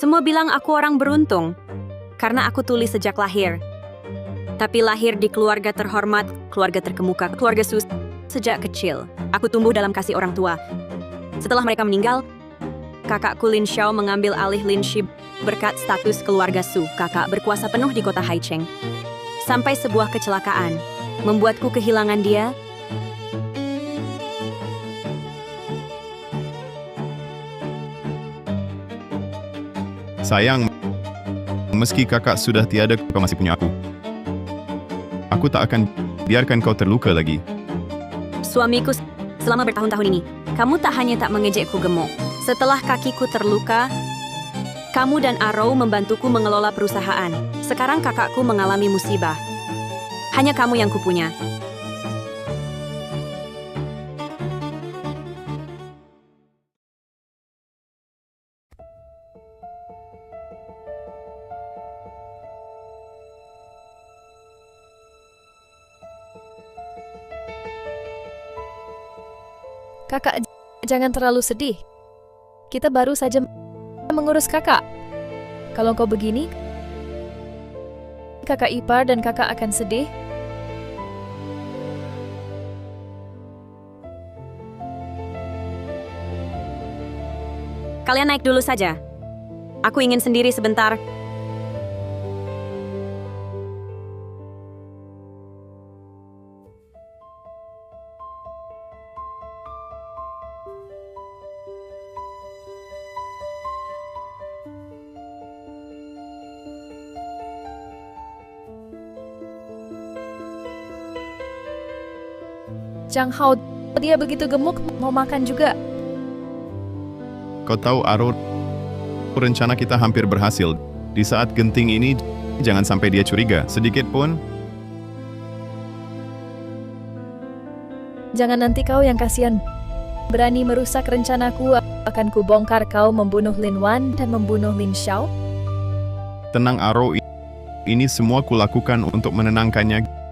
Semua bilang aku orang beruntung, karena aku tuli sejak lahir. Tapi lahir di keluarga terhormat, keluarga terkemuka, keluarga sus. Sejak kecil, aku tumbuh dalam kasih orang tua. Setelah mereka meninggal, kakakku Lin Xiao mengambil alih Lin Shi berkat status keluarga Su. Kakak berkuasa penuh di kota Haicheng. Sampai sebuah kecelakaan, membuatku kehilangan dia. Sayang, meski kakak sudah tiada, kau masih punya aku. Aku tak akan biarkan kau terluka lagi. Suamiku, selama bertahun-tahun ini, kamu tak hanya tak mengejekku gemuk. Setelah kakiku terluka, kamu dan Arrow membantuku mengelola perusahaan. Sekarang kakakku mengalami musibah. Hanya kamu yang kupunya. Kakak, jangan terlalu sedih. Kita baru saja mengurus kakak. Kalau kau begini, kakak ipar dan kakak akan sedih. Kalian naik dulu saja. Aku ingin sendiri sebentar. Zhang Hao, dia begitu gemuk, mau makan juga. Kau tahu, Arrow, rencana kita hampir berhasil. Di saat genting ini, jangan sampai dia curiga sedikit pun. Jangan nanti kau yang kasihan. Berani merusak rencanaku, akan kubongkar kau membunuh Lin Wan dan membunuh Lin Xiao. Tenang, Arrow, ini semua kulakukan untuk menenangkannya.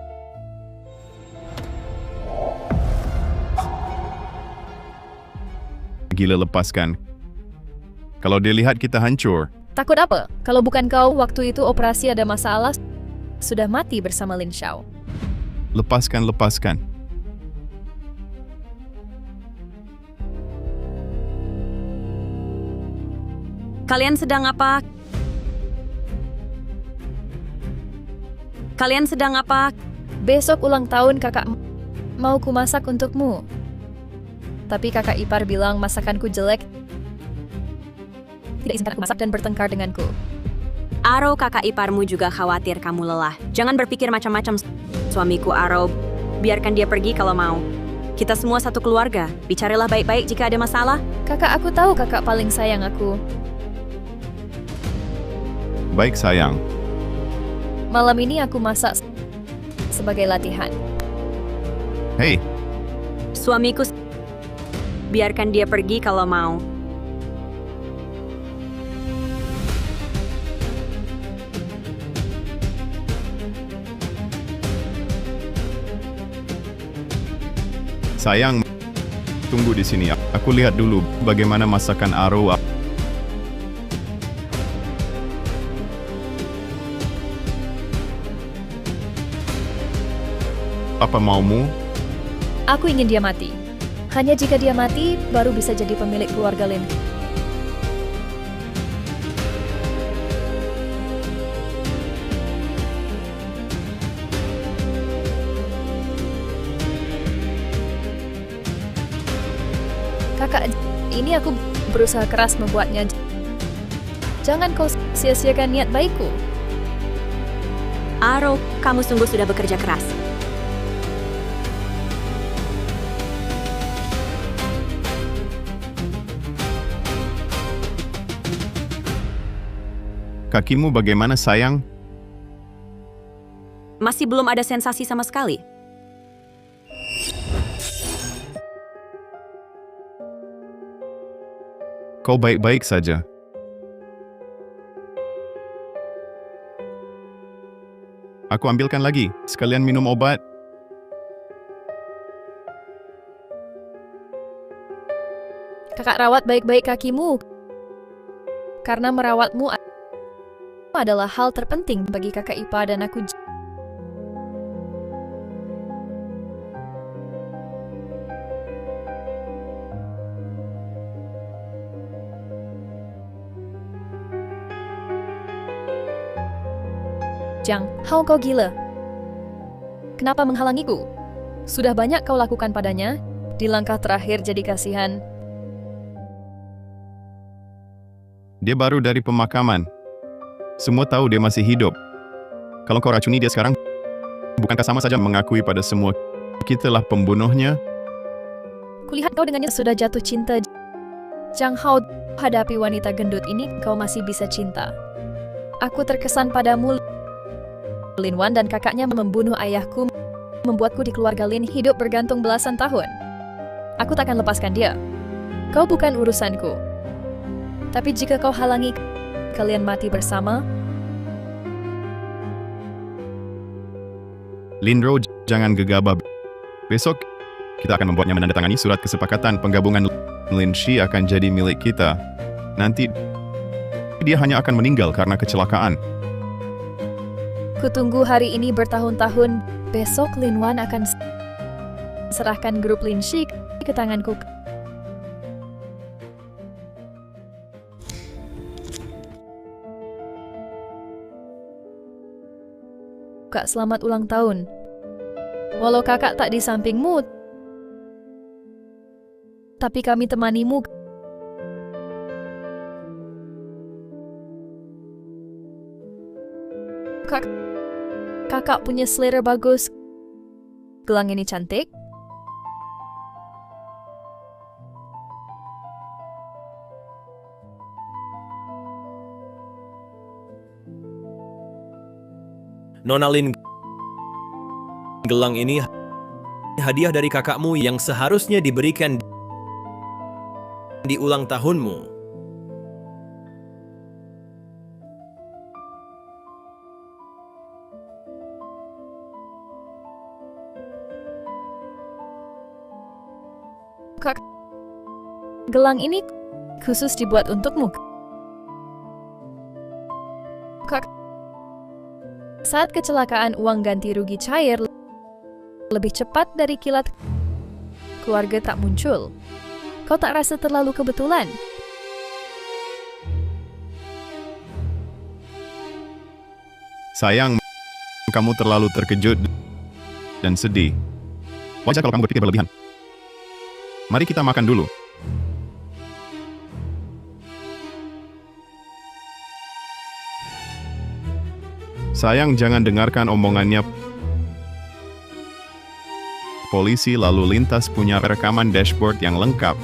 Gila, lepaskan. Kalau dia lihat kita hancur. Takut apa? Kalau bukan kau, waktu itu operasi ada masalah, sudah mati bersama Lin Xiao. Lepaskan, lepaskan. Kalian sedang apa? Kalian sedang apa? Besok ulang tahun kakak, mau ku masak untukmu. Tapi kakak ipar bilang masakanku jelek. Tidak izinkan aku masak dan bertengkar denganku. Arrow, kakak iparmu juga khawatir kamu lelah. Jangan berpikir macam-macam, suamiku Arrow. Biarkan dia pergi kalau mau. Kita semua satu keluarga. Bicaralah baik-baik jika ada masalah. Kakak, aku tahu kakak paling sayang aku. Baik, sayang. Malam ini aku masak sebagai latihan. Hei, Suamiku, biarkan dia pergi kalau mau. sayang, tunggu di sini. Aku lihat dulu bagaimana masakan Arrow. Apa maumu? Aku ingin dia mati. Hanya jika dia mati, baru bisa jadi pemilik keluarga Lin. Kakak, ini aku berusaha keras membuatnya. Jangan kau sia-siakan niat baikku. Arrow, kamu sungguh sudah bekerja keras. Kakimu bagaimana, sayang? Masih belum ada sensasi sama sekali. Kau baik-baik saja. Aku ambilkan lagi, sekalian minum obat. Kakak rawat baik-baik kakimu. Karena merawatmu adalah hal terpenting bagi kakak ipar dan aku. Jang, how kau gila? Kenapa menghalangiku? Sudah banyak kau lakukan padanya. Di langkah terakhir jadi kasihan. Dia baru dari pemakaman. Semua tahu dia masih hidup. Kalau kau racuni dia sekarang, bukankah sama saja mengakui pada semua kitalah pembunuhnya? Kulihat kau dengannya sudah jatuh cinta. Jang Hao, hadapi wanita gendut ini kau masih bisa cinta. Aku terkesan padamu. Lin Wan dan kakaknya membunuh ayahku, membuatku di keluarga Lin hidup bergantung belasan tahun. Aku takkan lepaskan dia. Kau bukan urusanku. Tapi jika kau halangi kalian mati bersama. Lindro, jangan gegabah. Besok, kita akan membuatnya menandatangani surat kesepakatan penggabungan. Lin Shi akan jadi milik kita. Nanti, dia hanya akan meninggal karena kecelakaan. Kutunggu hari ini bertahun-tahun. Besok Lin Wan akan serahkan grup Lin Shi ke tanganku. Kak, selamat ulang tahun. Walau kakak tak di sampingmu, tapi kami temanimu. Kakak punya selera bagus. Gelang ini cantik. Nona Lin, gelang ini hadiah dari kakakmu yang seharusnya diberikan di ulang tahunmu. Kak, gelang ini khusus dibuat untukmu. Kak, saat kecelakaan uang ganti rugi cair lebih cepat dari kilat, keluarga tak muncul. Kau tak rasa terlalu kebetulan? Sayang, kamu terlalu terkejut dan sedih. Wajar kalau kamu berpikir berlebihan. Mari kita makan dulu. Sayang, jangan dengarkan omongannya. Polisi lalu lintas punya rekaman dashboard yang lengkap.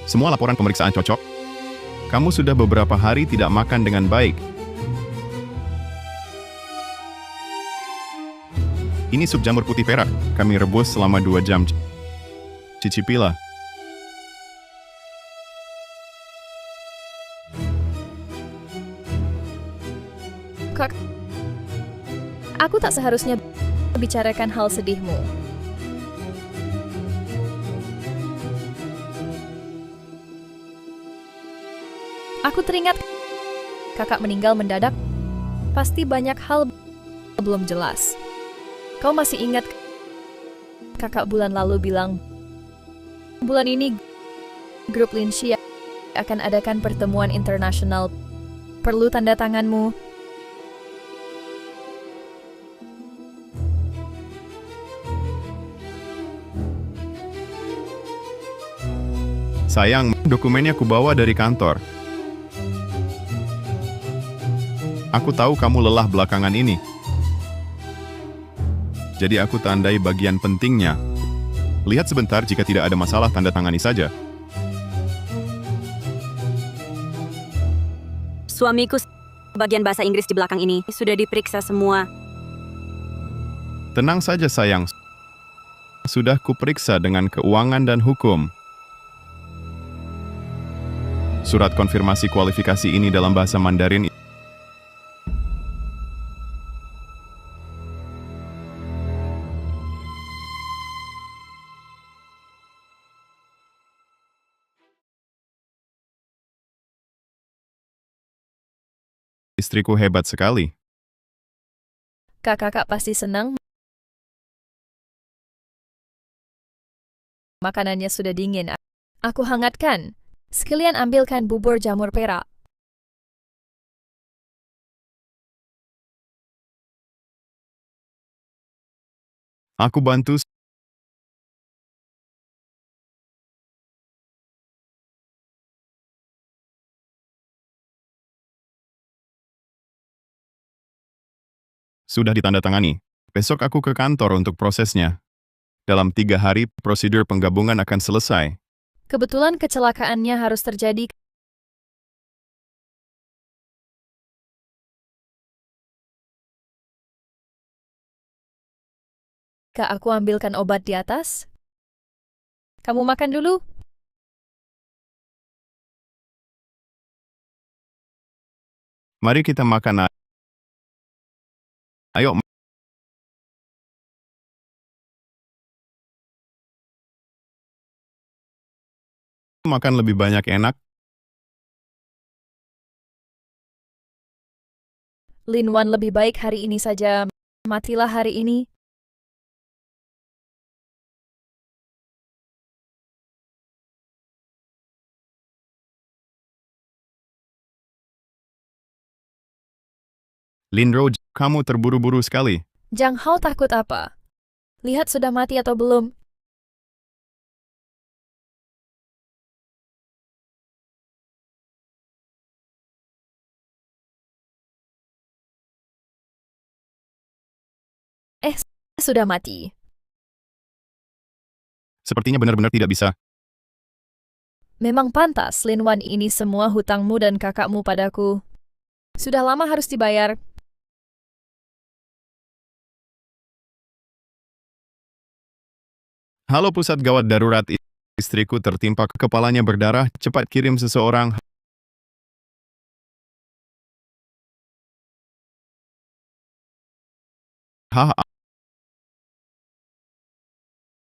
Semua laporan pemeriksaan cocok. Kamu sudah beberapa hari tidak makan dengan baik. Ini sup jamur putih perak. Kami rebus selama 2 jam. Cicipilah. Kak, aku tak seharusnya bicarakan hal sedihmu. Aku teringat kakak meninggal mendadak. Pasti banyak hal belum jelas. Kau masih ingat kakak bulan lalu bilang, bulan ini grup Lin Shi akan adakan pertemuan internasional. Perlu tanda tanganmu. Sayang, dokumennya kubawa dari kantor. Aku tahu kamu lelah belakangan ini. Jadi aku tandai bagian pentingnya. Lihat sebentar, jika tidak ada masalah tanda tangani saja. Suamiku bagian bahasa Inggris di belakang ini sudah diperiksa semua. Tenang saja sayang. Sudah kuperiksa dengan keuangan dan hukum. Surat konfirmasi kualifikasi ini dalam bahasa Mandarin istriku hebat sekali. Kakak pasti senang. Makanannya sudah dingin. Aku hangatkan. Sekalian ambilkan bubur jamur perak. Aku bantu. Sudah ditandatangani. Besok aku ke kantor untuk prosesnya. Dalam 3 hari, prosedur penggabungan akan selesai. Kebetulan kecelakaannya harus terjadi. Kak, aku ambilkan obat di atas. Kamu makan dulu. Mari kita makan. Ayo. Makan lebih banyak enak. Lin Wan lebih baik hari ini saja. Matilah hari ini. Lindro, kamu terburu-buru sekali. Jang Hao takut apa? Lihat sudah mati atau belum? Sudah mati. Sepertinya benar-benar tidak bisa. Memang pantas, Lin Wan, ini semua hutangmu dan kakakmu padaku. Sudah lama harus dibayar. Halo, pusat gawat darurat. Istriku tertimpa, kepalanya berdarah. Cepat kirim seseorang.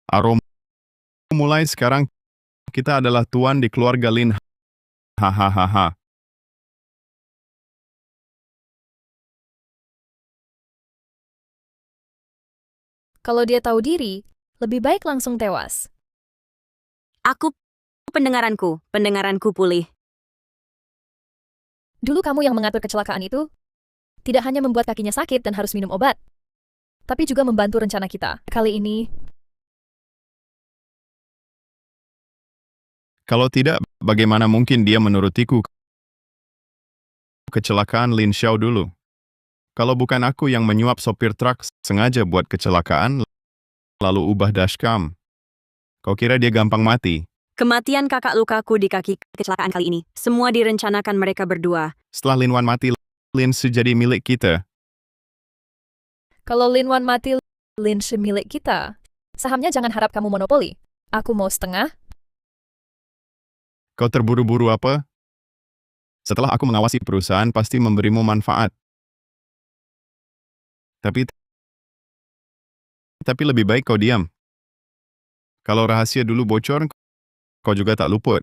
Arom, mulai sekarang kita adalah tuan di keluarga Lin. Hahaha. Kalau dia tahu diri, lebih baik langsung tewas. Pendengaranku pulih. Dulu kamu yang mengatur kecelakaan itu. Tidak hanya membuat kakinya sakit dan harus minum obat, tapi juga membantu rencana kita. Kali ini, Kalau tidak, bagaimana mungkin dia menurutiku? Kecelakaan Lin Xiao dulu. Kalau bukan aku yang menyuap sopir truk sengaja buat kecelakaan, lalu ubah dashcam. Kau kira dia gampang mati? Kematian kakak lukaku di kaki kecelakaan kali ini. Semua direncanakan mereka berdua. Setelah Lin Wan mati, Lin Shi jadi milik kita. kalau Lin Wan mati, Lin Shi milik kita. Sahamnya jangan harap kamu monopoli. Aku mau setengah. Kau terburu-buru apa? Setelah aku mengawasi perusahaan pasti memberimu manfaat. Tapi lebih baik kau diam. Kalau rahasia dulu bocor, kau juga tak luput.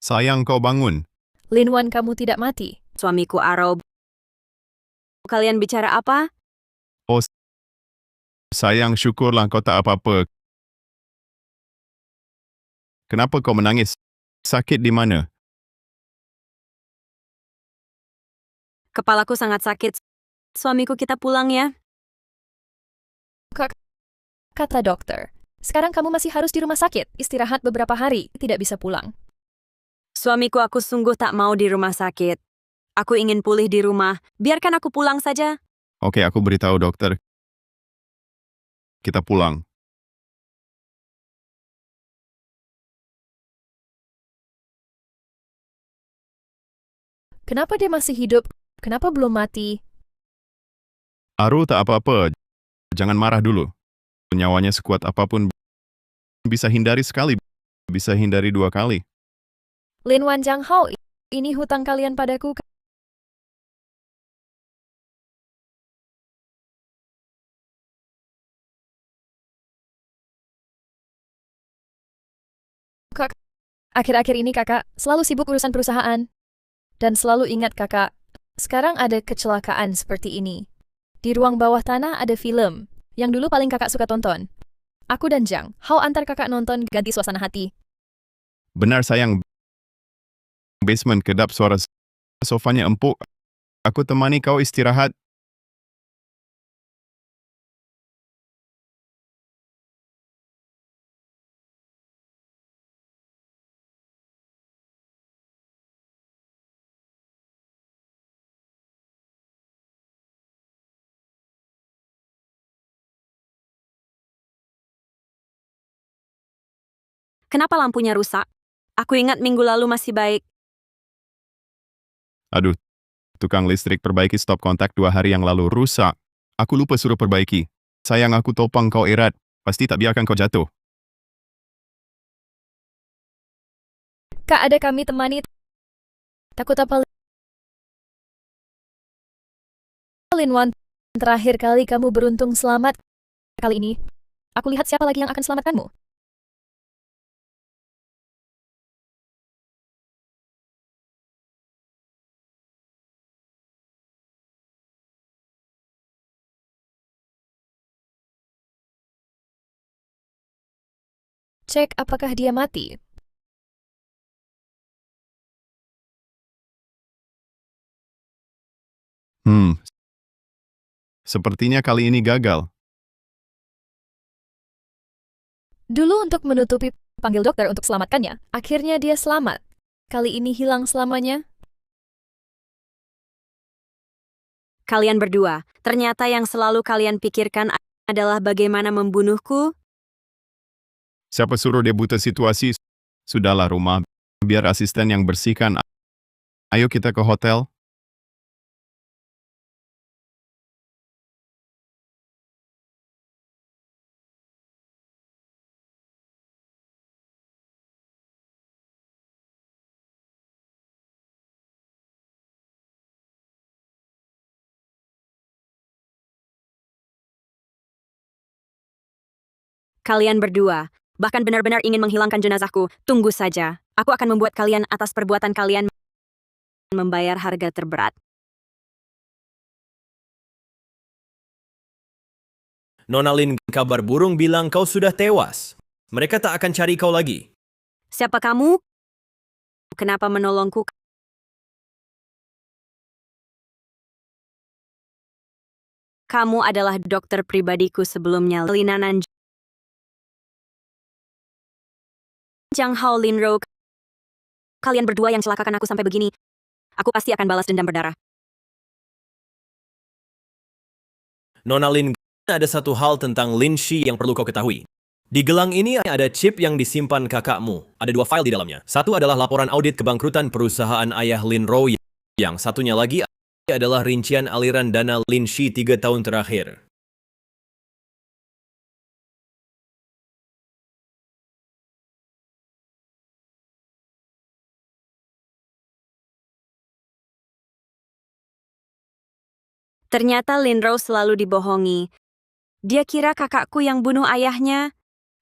Sayang kau bangun. Lin Wan, kamu tidak mati. Suamiku Arob. Kalian bicara apa? Sayang, syukurlah kau tak apa-apa. Kenapa kau menangis? Sakit di mana? Kepalaku sangat sakit. Suamiku, kita pulang ya. Kata dokter. Sekarang kamu masih harus di rumah sakit. Istirahat beberapa hari. Tidak bisa pulang. Suamiku, aku sungguh tak mau di rumah sakit. Aku ingin pulih di rumah. Biarkan aku pulang saja. Oke, aku beritahu dokter. Kita pulang. Kenapa dia masih hidup? Kenapa belum mati? Aru tak apa-apa. Jangan marah dulu. Nyawanya sekuat apapun bisa hindari sekali, bisa hindari 2 kali. Lin Wan, Jang Hao, ini hutang kalian padaku. Kak, akhir-akhir ini kakak selalu sibuk urusan perusahaan. Dan selalu ingat kakak, sekarang ada kecelakaan seperti ini. Di ruang bawah tanah ada film, yang dulu paling kakak suka tonton. Aku dan Jang, how antar kakak nonton ganti suasana hati. Benar sayang, basement kedap suara sofanya empuk. Aku temani kau istirahat. Kenapa lampunya rusak? Aku ingat minggu lalu masih baik. Aduh, tukang listrik perbaiki stop kontak 2 hari yang lalu rusak. Aku lupa suruh perbaiki. Sayang aku topang kau erat. Pasti tak biarkan kau jatuh. Kak, ada kami temani. Takut apa, Lin Wan? Terakhir kali kamu beruntung selamat. Kali ini, aku lihat siapa lagi yang akan selamatkanmu. Cek apakah dia mati. Sepertinya kali ini gagal. Dulu untuk menutupi panggil dokter untuk selamatkannya, akhirnya dia selamat. Kali ini hilang selamanya. Kalian berdua, ternyata yang selalu kalian pikirkan adalah bagaimana membunuhku. Siapa suruh dia buta situasi? Sudahlah rumah, biar asisten yang bersihkan. Ayo kita ke hotel. Kalian berdua, bahkan benar-benar ingin menghilangkan jenazahku. Tunggu saja, aku akan membuat kalian atas perbuatan kalian membayar harga terberat. Nona Lin, kabar burung bilang kau sudah tewas. Mereka tak akan cari kau lagi. Siapa kamu? Kenapa menolongku? Kamu adalah dokter pribadiku sebelumnya, Linanan Jang Hao Linro. Kalian berdua yang celakakan aku sampai begini. Aku pasti akan balas dendam berdarah. Nona Lin, ada satu hal tentang Lin Shi yang perlu kau ketahui. Di gelang ini ada chip yang disimpan kakakmu. Ada 2 file di dalamnya. Satu adalah laporan audit kebangkrutan perusahaan ayah Lin Ro. Yang satunya lagi adalah rincian aliran dana Lin Shi 3 tahun terakhir. Ternyata Linro selalu dibohongi. Dia kira kakakku yang bunuh ayahnya.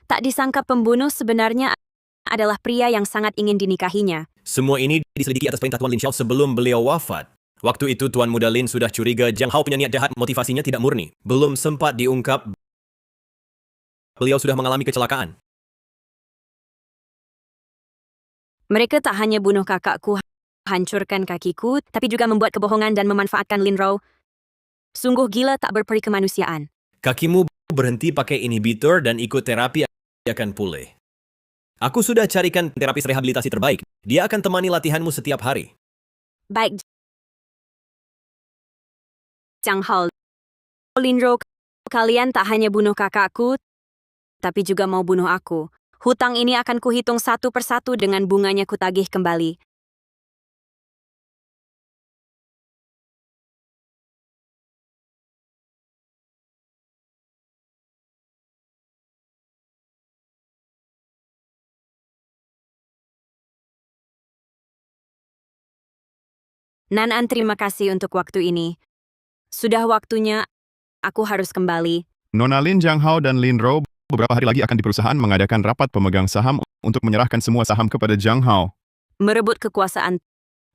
Tak disangka pembunuh sebenarnya adalah pria yang sangat ingin dinikahinya. Semua ini diselidiki atas perintah Tuan Lin Xiao sebelum beliau wafat. Waktu itu Tuan Muda Lin sudah curiga Jiang Hao punya niat jahat, motivasinya tidak murni. Belum sempat diungkap, beliau sudah mengalami kecelakaan. Mereka tak hanya bunuh kakakku, hancurkan kakiku, tapi juga membuat kebohongan dan memanfaatkan Linro. Sungguh gila tak berperi kemanusiaan. Kakimu berhenti pakai inhibitor dan ikut terapi akan pulih. Aku sudah carikan terapis rehabilitasi terbaik. Dia akan temani latihanmu setiap hari. Baik, Jiang Hao Linro, kalian tak hanya bunuh kakakku, tapi juga mau bunuh aku. Hutang ini akan kuhitung satu persatu dengan bunganya kutagih kembali. Nanan, terima kasih untuk waktu ini. Sudah waktunya aku harus kembali. Nona Lin, Jiang Hao, dan Lin Ro, beberapa hari lagi akan di perusahaan mengadakan rapat pemegang saham untuk menyerahkan semua saham kepada Zhang Hao. Merebut kekuasaan.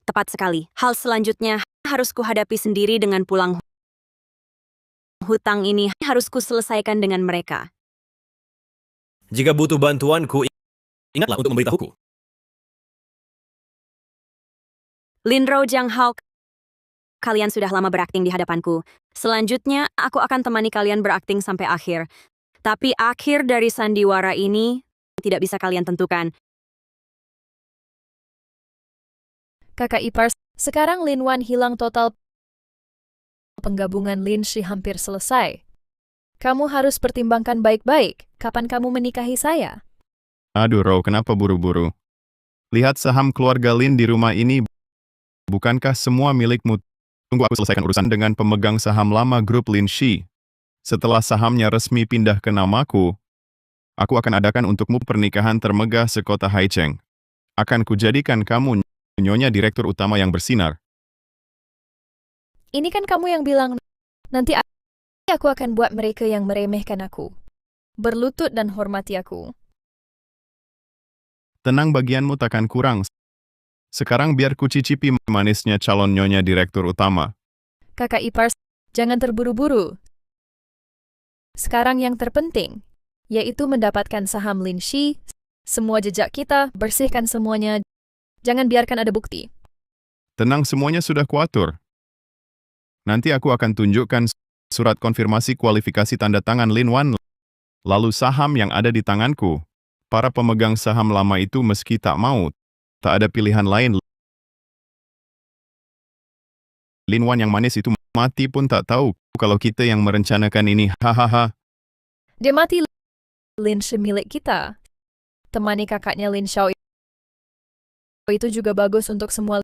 Tepat sekali. Hal selanjutnya harus kuhadapi sendiri dengan pulang hutang ini. Harus kuselesaikan dengan mereka. Jika butuh bantuanku, ingatlah untuk memberitahuku. Linro Zhang Hao, kalian sudah lama berakting di hadapanku. Selanjutnya, aku akan temani kalian berakting sampai akhir. Tapi akhir dari sandiwara ini tidak bisa kalian tentukan. Kakak ipar, sekarang Lin Wan hilang total. Penggabungan Lin Shi hampir selesai. Kamu harus pertimbangkan baik-baik, kapan kamu menikahi saya? Aduh, Ro, kenapa buru-buru? Lihat saham keluarga Lin di rumah ini. Bukankah semua milikmu? Tunggu aku selesaikan urusan dengan pemegang saham lama grup Lin Shi. Setelah sahamnya resmi pindah ke namaku, aku akan adakan untukmu pernikahan termegah sekota Haicheng. Akan kujadikan kamu nyonya direktur utama yang bersinar. Ini kan kamu yang bilang, nanti aku akan buat mereka yang meremehkan aku. Berlutut dan hormati aku. Tenang, bagianmu takkan kurang. Sekarang biar ku cicipi manisnya calon nyonya direktur utama. Kakak ipar, jangan terburu-buru. Sekarang yang terpenting, yaitu mendapatkan saham Lin Shi, semua jejak kita, bersihkan semuanya, jangan biarkan ada bukti. Tenang, semuanya sudah kuatur. Nanti aku akan tunjukkan surat konfirmasi kualifikasi tanda tangan Lin Wan, lalu saham yang ada di tanganku. Para pemegang saham lama itu meski tak mau, tak ada pilihan lain. Lin Wan yang manis itu mati pun tak tahu kalau kita yang merencanakan ini. Hahaha. Dia mati. Lin Shi milik kita. Temani kakaknya Lin Xiao itu juga bagus untuk semua.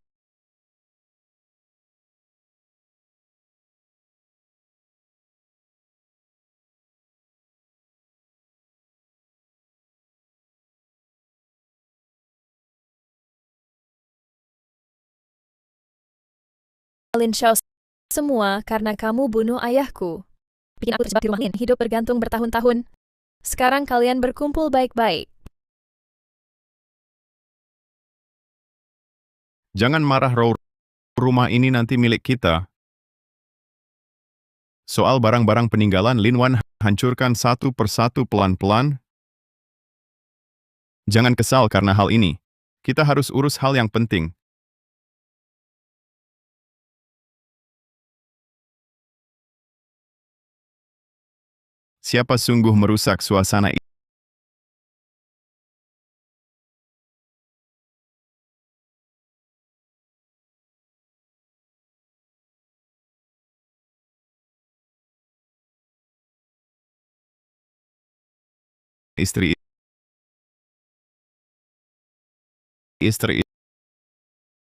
Lin Xiao semua karena kamu bunuh ayahku. Bikin aku terjebak di rumah Lin, hidup bergantung bertahun-tahun. Sekarang kalian berkumpul baik-baik. Jangan marah, Ro. Rumah ini nanti milik kita. Soal barang-barang peninggalan Lin Wan, hancurkan satu persatu pelan-pelan. Jangan kesal karena hal ini. Kita harus urus hal yang penting. Siapa sungguh merusak suasana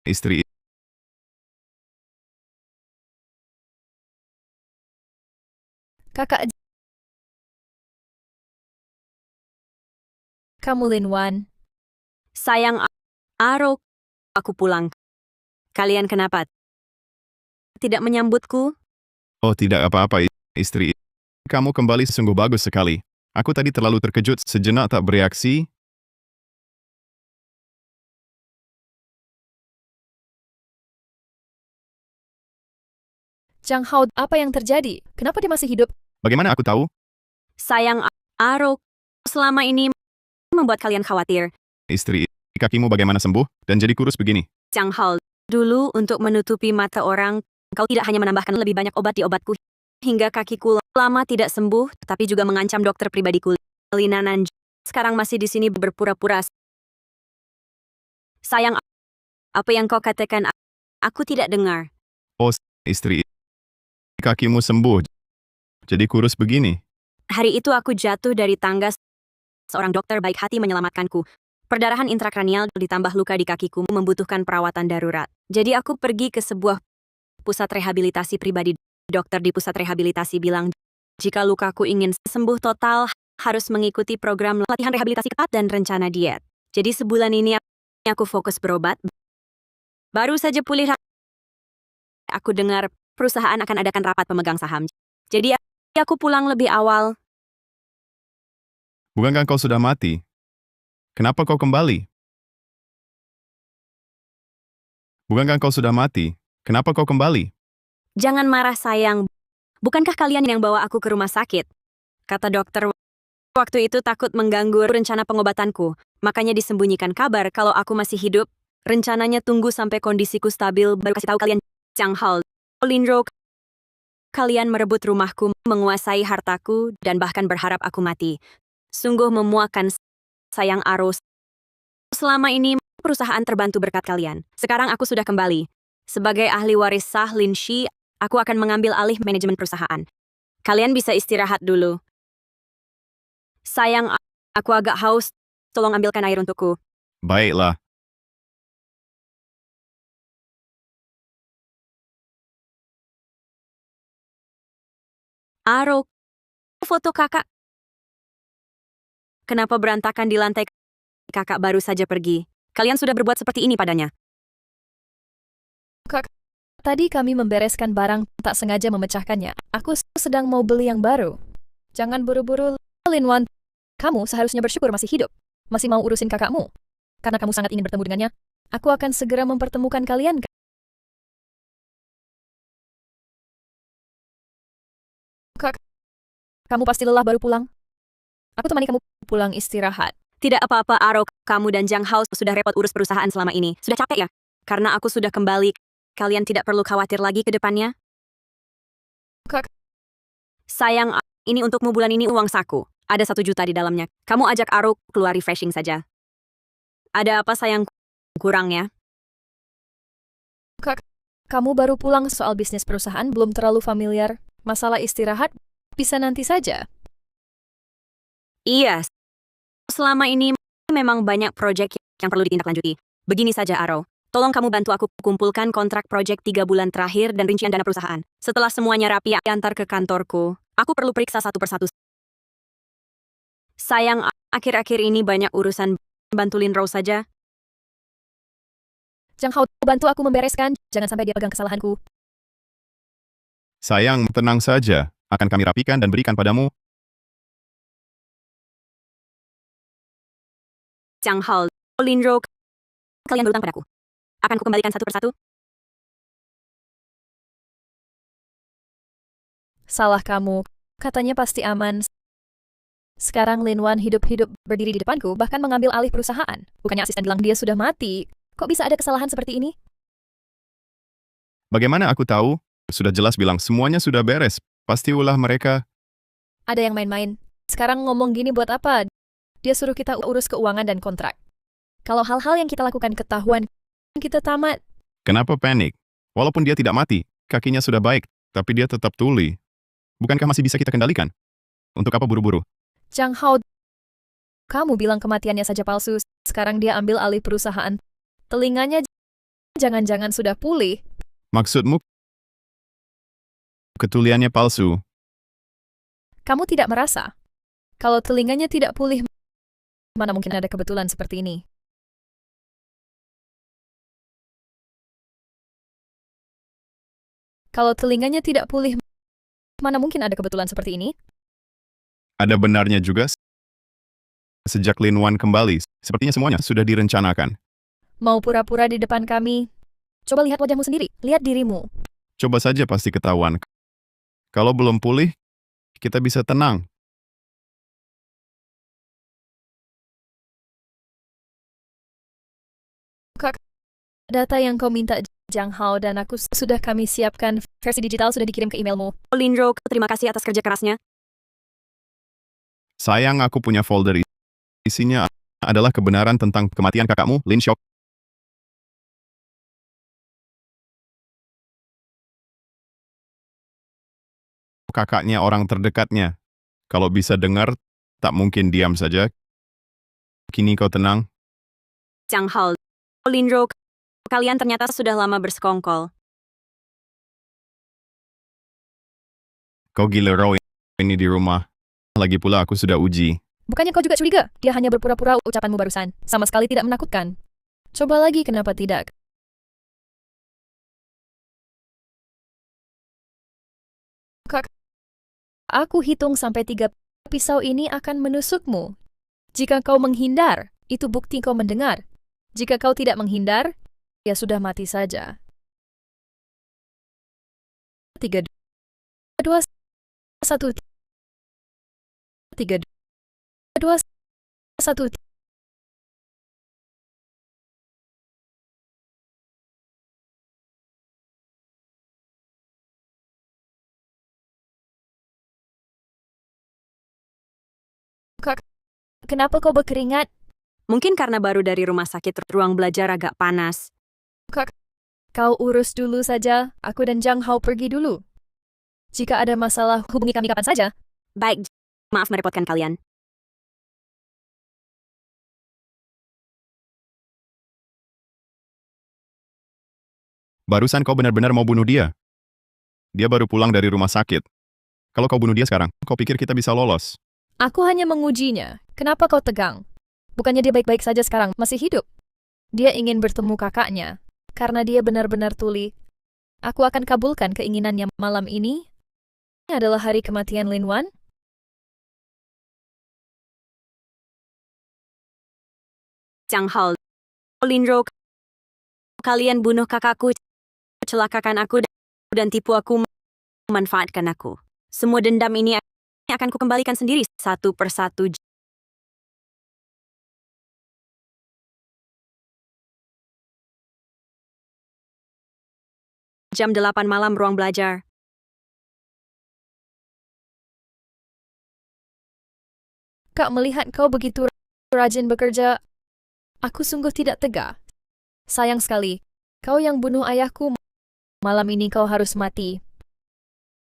istri Kakak, kamu Lin Wan. Sayang Aro, aku pulang. Kalian kenapa tidak menyambutku? Oh, tidak apa-apa, istri. Kamu kembali sungguh bagus sekali. Aku tadi terlalu terkejut sejenak tak bereaksi. Zhang Hao, apa yang terjadi? Kenapa dia masih hidup? Bagaimana aku tahu? Sayang Aro, selama ini membuat kalian khawatir. Istri, kakimu bagaimana sembuh dan jadi kurus begini? Zhang Hao, dulu untuk menutupi mata orang, kau tidak hanya menambahkan lebih banyak obat di obatku, hingga kakiku lama tidak sembuh, tapi juga mengancam dokter pribadiku, Lina Nanj. Sekarang masih di sini berpura-pura. Sayang, apa yang kau katakan, aku tidak dengar. Oh, istri, kakimu sembuh, jadi kurus begini. Hari itu aku jatuh dari tangga. Seorang dokter baik hati menyelamatkanku. Perdarahan intrakranial ditambah luka di kakiku membutuhkan perawatan darurat. Jadi aku pergi ke sebuah pusat rehabilitasi pribadi. Dokter di pusat rehabilitasi bilang, jika lukaku ingin sembuh total, harus mengikuti program latihan rehabilitasi ketat dan rencana diet. Jadi sebulan ini aku fokus berobat. Baru saja pulih, aku dengar perusahaan akan adakan rapat pemegang saham. Jadi aku pulang lebih awal. Bukankah kau sudah mati? Kenapa kau kembali? Bukankah kau sudah mati? Kenapa kau kembali? Jangan marah sayang. Bukankah kalian yang bawa aku ke rumah sakit? Kata dokter, waktu itu takut mengganggu rencana pengobatanku. Makanya disembunyikan kabar kalau aku masih hidup. Rencananya tunggu sampai kondisiku stabil baru kasih tahu kalian. Chang Hao, Linro, kalian merebut rumahku, menguasai hartaku, dan bahkan berharap aku mati. Sungguh memuakan sayang arus. Selama ini, perusahaan terbantu berkat kalian. Sekarang aku sudah kembali. Sebagai ahli waris sah Lin Shi, aku akan mengambil alih manajemen perusahaan. Kalian bisa istirahat dulu. Sayang, aku agak haus. Tolong ambilkan air untukku. Baiklah. Aro, foto kakak. Kenapa berantakan di lantai? Kakak baru saja pergi. Kalian sudah berbuat seperti ini padanya. Tadi kami membereskan barang, tak sengaja memecahkannya. Aku sedang mau beli yang baru. Jangan buru-buru, Lin Wan. Kamu seharusnya bersyukur masih hidup. Masih mau urusin kakakmu. Karena kamu sangat ingin bertemu dengannya, aku akan segera mempertemukan kalian. Kamu pasti lelah baru pulang. Aku temani kamu pulang istirahat. Tidak apa-apa, Aro. Kamu dan Jang Hao sudah repot urus perusahaan selama ini. Sudah capek ya? Karena aku sudah kembali, kalian tidak perlu khawatir lagi ke depannya. Sayang, ini untukmu bulan ini uang saku. Ada 1 juta di dalamnya. Kamu ajak Aro keluar refreshing saja. Ada apa sayang kurang ya? Kamu baru pulang, soal bisnis perusahaan belum terlalu familiar. Masalah istirahat bisa nanti saja. Iya. Selama ini memang banyak proyek yang perlu ditindaklanjuti. Begini saja, Aro. Tolong kamu bantu aku kumpulkan kontrak proyek 3 bulan terakhir dan rincian dana perusahaan. Setelah semuanya rapi, antar ke kantorku. Aku perlu periksa satu persatu. Sayang, akhir-akhir ini banyak urusan. Bantu Lin Rose saja. Jang Hao, bantu aku membereskan. Jangan sampai dia pegang kesalahanku. Sayang, tenang saja. Akan kami rapikan dan berikan padamu. Jang Hao, Lin Rose, kalian berutang padaku. Akan kukembalikan satu persatu. Salah kamu. Katanya pasti aman. Sekarang Lin Wan hidup-hidup berdiri di depanku, bahkan mengambil alih perusahaan. Bukannya asisten bilang dia sudah mati. Kok bisa ada kesalahan seperti ini? Bagaimana aku tahu? Sudah jelas bilang semuanya sudah beres. Pasti ulah mereka. Ada yang main-main. Sekarang ngomong gini buat apa? Dia suruh kita urus keuangan dan kontrak. Kalau hal-hal yang kita lakukan ketahuan, kita tamat. Kenapa panik? Walaupun dia tidak mati, kakinya sudah baik, tapi dia tetap tuli. Bukankah masih bisa kita kendalikan? Untuk apa buru-buru? Jang Hao, kamu bilang kematiannya saja palsu. Sekarang dia ambil alih perusahaan. Telinganya jangan-jangan sudah pulih. Maksudmu? Ketuliannya palsu. Kamu tidak merasa? Kalau telinganya tidak pulih, mana mungkin ada kebetulan seperti ini? Kalau telinganya tidak pulih, mana mungkin ada kebetulan seperti ini? Ada benarnya juga. Sejak Lin Wan kembali, sepertinya semuanya sudah direncanakan. Mau pura-pura di depan kami? Coba lihat wajahmu sendiri, lihat dirimu. Coba saja pasti ketahuan. Kalau belum pulih, kita bisa tenang. Data yang kau minta Jang Hao dan aku sudah kami siapkan. Versi digital sudah dikirim ke emailmu. Lin Rose, terima kasih atas kerja kerasnya. Sayang aku punya folder isinya adalah kebenaran tentang kematian kakakmu, Lin Shok. Kakaknya orang terdekatnya. Kalau bisa dengar, tak mungkin diam saja. Kini kau tenang. Jang Hao, Lin Rose, kalian ternyata sudah lama bersekongkol. Kau gila Roy, ini di rumah. Lagi pula aku sudah uji. Bukannya kau juga curiga? Dia hanya berpura-pura. Ucapanmu barusan sama sekali tidak menakutkan. Coba lagi, kenapa tidak? Aku hitung sampai 3. Pisau ini akan menusukmu. Jika kau menghindar, itu bukti kau mendengar. Jika kau tidak menghindar, ya sudah mati saja. 3, 2, 1, 3, 2, 1. Kenapa kau berkeringat? Mungkin karena baru dari rumah sakit, ruang belajar agak panas. Kau urus dulu saja, aku dan Zhang Hao pergi dulu. Jika ada masalah, hubungi kami kapan saja. Baik, maaf merepotkan kalian. Barusan kau benar-benar mau bunuh dia. Dia baru pulang dari rumah sakit. Kalau kau bunuh dia sekarang, kau pikir kita bisa lolos? Aku hanya mengujinya. Kenapa kau tegang? Bukannya dia baik-baik saja sekarang, masih hidup. Dia ingin bertemu kakaknya. Karena dia benar-benar tuli. Aku akan kabulkan keinginannya malam ini. Ini adalah hari kematian Lin Wan. Zhang Hao, Linro, kalian bunuh kakakku, celakakan aku, dan tipu aku, memanfaatkan aku. Semua dendam ini akan kukembalikan sendiri satu persatu. Jam 8 malam ruang belajar. Kak, melihat kau begitu rajin bekerja, aku sungguh tidak tega. Sayang sekali, kau yang bunuh ayahku. Malam ini kau harus mati.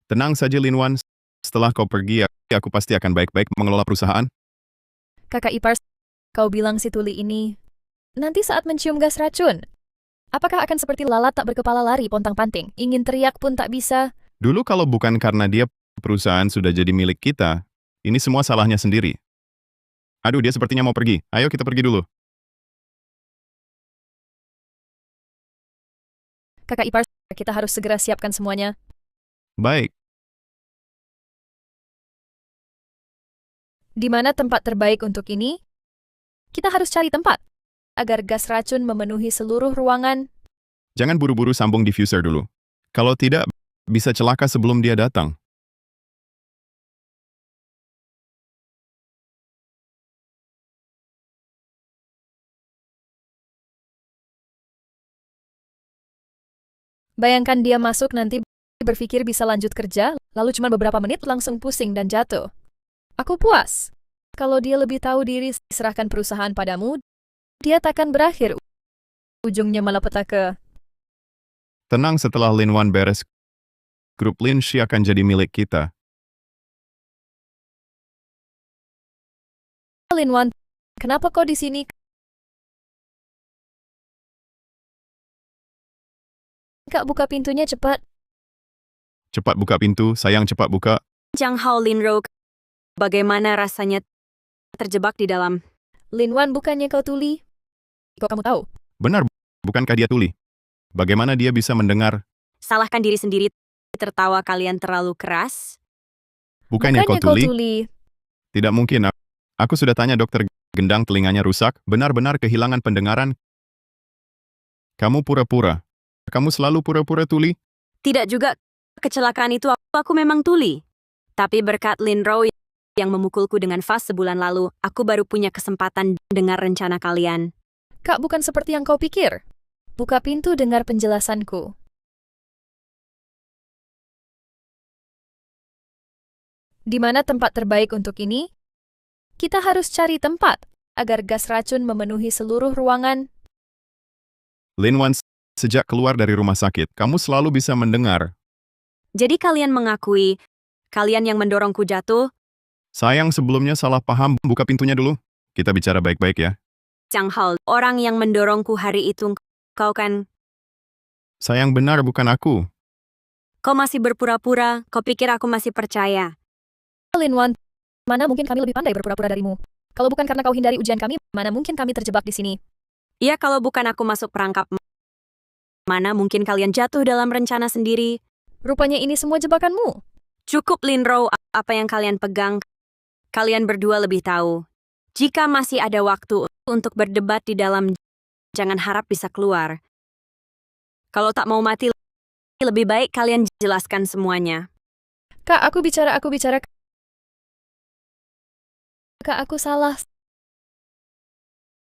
Tenang saja Lin Wan, setelah kau pergi, aku pasti akan baik-baik mengelola perusahaan. Kakak ipar, kau bilang si tuli ini, nanti saat mencium gas racun, apakah akan seperti lalat tak berkepala lari pontang-panting, ingin teriak pun tak bisa? Dulu kalau bukan karena dia, perusahaan sudah jadi milik kita. Ini semua salahnya sendiri. Aduh, dia sepertinya mau pergi. Ayo kita pergi dulu. Kakak ipar, kita harus segera siapkan semuanya. Baik, Di mana tempat terbaik untuk ini? Kita harus cari tempat, agar gas racun memenuhi seluruh ruangan. jangan buru-buru sambung diffuser dulu. Kalau tidak, bisa celaka sebelum dia datang. Bayangkan dia masuk nanti berpikir bisa lanjut kerja, lalu cuma beberapa menit langsung pusing dan jatuh. Aku puas. Kalau dia lebih tahu diri, serahkan perusahaan padamu, dia takkan berakhir. Ujungnya malah petaka. Tenang, setelah Lin Wan beres, grup Lin Shi akan jadi milik kita. Lin Wan, kenapa kau di sini? Kak, buka pintunya cepat. Cepat buka pintu, sayang, cepat buka. Zhang Hao, Linro, bagaimana rasanya terjebak di dalam? Lin Wan, bukannya kau tuli? Kok kamu tahu? Benar, bukankah dia tuli? Bagaimana dia bisa mendengar? Salahkan diri sendiri, tertawa kalian terlalu keras? Bukannya kau tuli? Tidak mungkin. Aku sudah tanya dokter gendang, telinganya rusak, benar-benar kehilangan pendengaran. Kamu pura-pura. Kamu selalu pura-pura tuli? Tidak juga, kecelakaan itu aku memang tuli. Tapi berkat Linro yang memukulku dengan vas sebulan lalu, aku baru punya kesempatan dengar rencana kalian. Kak, bukan seperti yang kau pikir. Buka pintu, dengar penjelasanku. Di mana tempat terbaik untuk ini? Kita harus cari tempat, agar gas racun memenuhi seluruh ruangan. Lin Wan, sejak keluar dari rumah sakit, kamu selalu bisa mendengar. Jadi kalian mengakui, kalian yang mendorongku jatuh? Sayang, sebelumnya salah paham, buka pintunya dulu. Kita bicara baik-baik ya. Zhang Hao, orang yang mendorongku hari itu, kau kan? Sayang, benar bukan aku. Kau masih berpura-pura, kau pikir aku masih percaya. Lin Wan, mana mungkin kami lebih pandai berpura-pura darimu? Kalau bukan karena kau hindari ujian kami, mana mungkin kami terjebak di sini? Iya, kalau bukan aku masuk perangkap, mana mungkin kalian jatuh dalam rencana sendiri? Rupanya ini semua jebakanmu. Cukup, Linro, apa yang kalian pegang? Kalian berdua lebih tahu. Jika masih ada waktu untuk berdebat di dalam, jangan harap bisa keluar. Kalau tak mau mati, lebih baik kalian jelaskan semuanya. Kak, aku bicara. Kak, aku salah.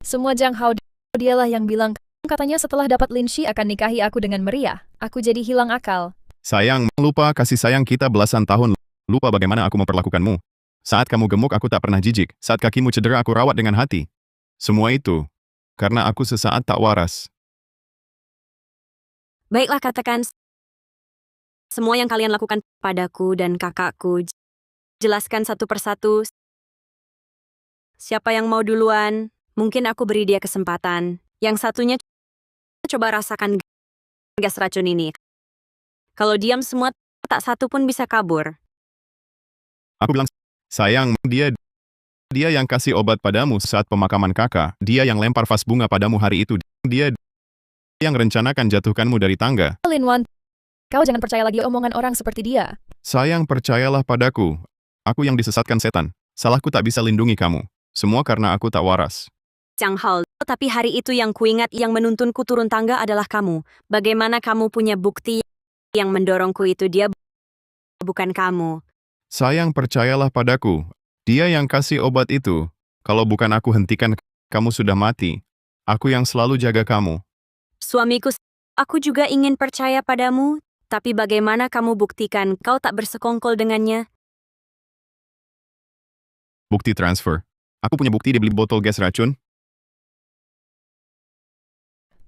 Semua Zhang Hao, dialah yang bilang, katanya setelah dapat Lin Shi akan nikahi aku dengan meriah. Aku jadi hilang akal. Sayang, lupa kasih sayang kita belasan tahun. Lupa bagaimana aku memperlakukanmu. Saat kamu gemuk aku tak pernah jijik. Saat kakimu cedera aku rawat dengan hati. Semua itu karena aku sesaat tak waras. Baiklah, katakan semua yang kalian lakukan padaku dan kakakku. Jelaskan satu persatu. Siapa yang mau duluan? Mungkin aku beri dia kesempatan. Yang satunya coba rasakan gas racun ini. Kalau diam semua, tak satu pun bisa kabur. Aku bilang, sayang, dia yang kasih obat padamu saat pemakaman kakak. Dia yang lempar vas bunga padamu hari itu. Dia yang rencanakan jatuhkanmu dari tangga. Lin Wan, kau jangan percaya lagi omongan orang seperti dia. Sayang, percayalah padaku. Aku yang disesatkan setan. Salahku tak bisa lindungi kamu. Semua karena aku tak waras. Zhang Hao, tapi hari itu yang kuingat yang menuntunku turun tangga adalah kamu. Bagaimana kamu punya bukti yang mendorongku itu? Dia bukan kamu. Sayang, percayalah padaku. Dia yang kasih obat itu. Kalau bukan aku hentikan, kamu sudah mati. Aku yang selalu jaga kamu. Suamiku, aku juga ingin percaya padamu, tapi bagaimana kamu buktikan kau tak bersekongkol dengannya? Bukti transfer. Aku punya bukti dia beli botol gas racun.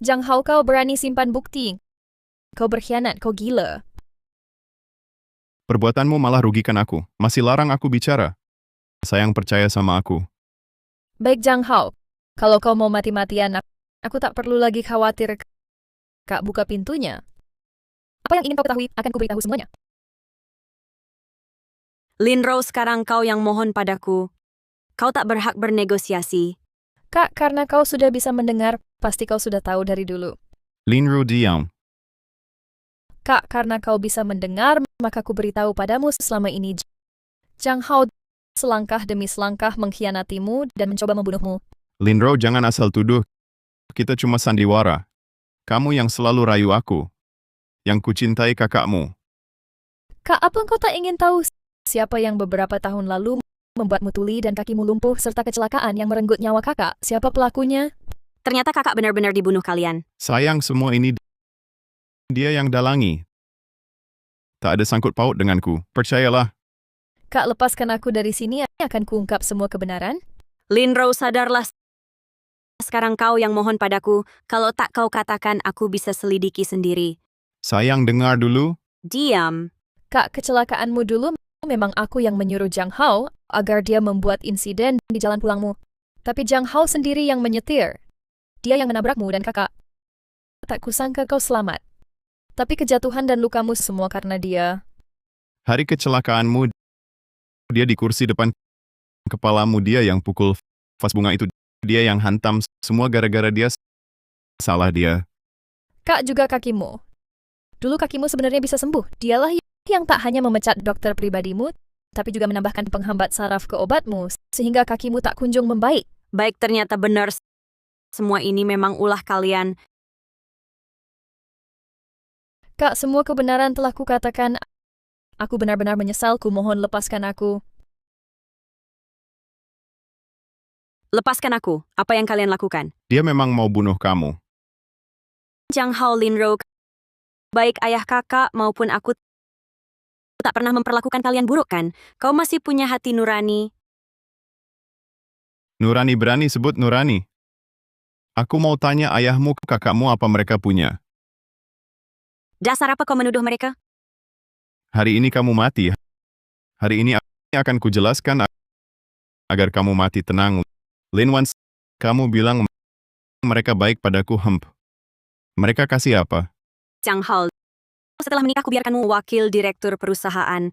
Zhang Hao, kau berani simpan bukti. Kau berkhianat, kau gila. Perbuatanmu malah rugikan aku. Masih larang aku bicara. Sayang, percaya sama aku. Baik Zhang Hao, kalau kau mau mati-matian, aku tak perlu lagi khawatir. Kak, buka pintunya. Apa yang ingin kau ketahui, akan kuberitahu semuanya. Lin Rose, sekarang kau yang mohon padaku. Kau tak berhak bernegosiasi. Kak, karena kau sudah bisa mendengar, pasti kau sudah tahu dari dulu. Linru diam. Kak, karena kau bisa mendengar, maka ku beritahu padamu selama ini. Zhang Hao selangkah demi selangkah mengkhianatimu dan mencoba membunuhmu. Linro, jangan asal tuduh. Kita cuma sandiwara. Kamu yang selalu rayu aku. Yang kucintai kakakmu. Kak, apa engkau tak ingin tahu siapa yang beberapa tahun lalu membuatmu tuli dan kakimu lumpuh serta kecelakaan yang merenggut nyawa kakak? Siapa pelakunya? Ternyata kakak benar-benar dibunuh kalian. Sayang, semua ini dia yang dalangi. Tak ada sangkut paut denganku. Percayalah. Kak, lepaskan aku dari sini, akan kuungkap semua kebenaran. Lin Rose, sadarlah. Sekarang kau yang mohon padaku. Kalau tak kau katakan, aku bisa selidiki sendiri. Sayang, dengar dulu. Diam. Kak, kecelakaanmu dulu memang aku yang menyuruh Zhang Hao agar dia membuat insiden di jalan pulangmu. Tapi Zhang Hao sendiri yang menyetir. Dia yang menabrakmu dan kakak. Tak kusangka kau selamat. Tapi kejatuhan dan lukamu semua karena dia. Hari kecelakaanmu, dia di kursi depan kepalamu, dia yang pukul vas bunga itu. Dia yang hantam, semua gara-gara dia. Salah dia. Kak, juga kakimu. Dulu kakimu sebenarnya bisa sembuh. Dialah yang tak hanya memecat dokter pribadimu, tapi juga menambahkan penghambat saraf ke obatmu, sehingga kakimu tak kunjung membaik. Baik, ternyata benar. Semua ini memang ulah kalian. Kak, semua kebenaran telah kukatakan. Aku benar-benar menyesal, ku mohon lepaskan aku. Lepaskan aku. Apa yang kalian lakukan? Dia memang mau bunuh kamu. Zhang Hao, Lin Rose, baik ayah kakak maupun aku tak pernah memperlakukan kalian buruk kan? Kau masih punya hati nurani. Nurani, berani sebut nurani. Aku mau tanya ayahmu, kakakmu, apa mereka punya. Dasar apa kau menuduh mereka? Hari ini kamu mati. Hari ini akan kujelaskan agar kamu mati tenang. Lin Wan, kamu bilang mereka baik padaku, Mereka kasih apa? Zhang Hao, setelah menikah aku biarkanmu wakil direktur perusahaan.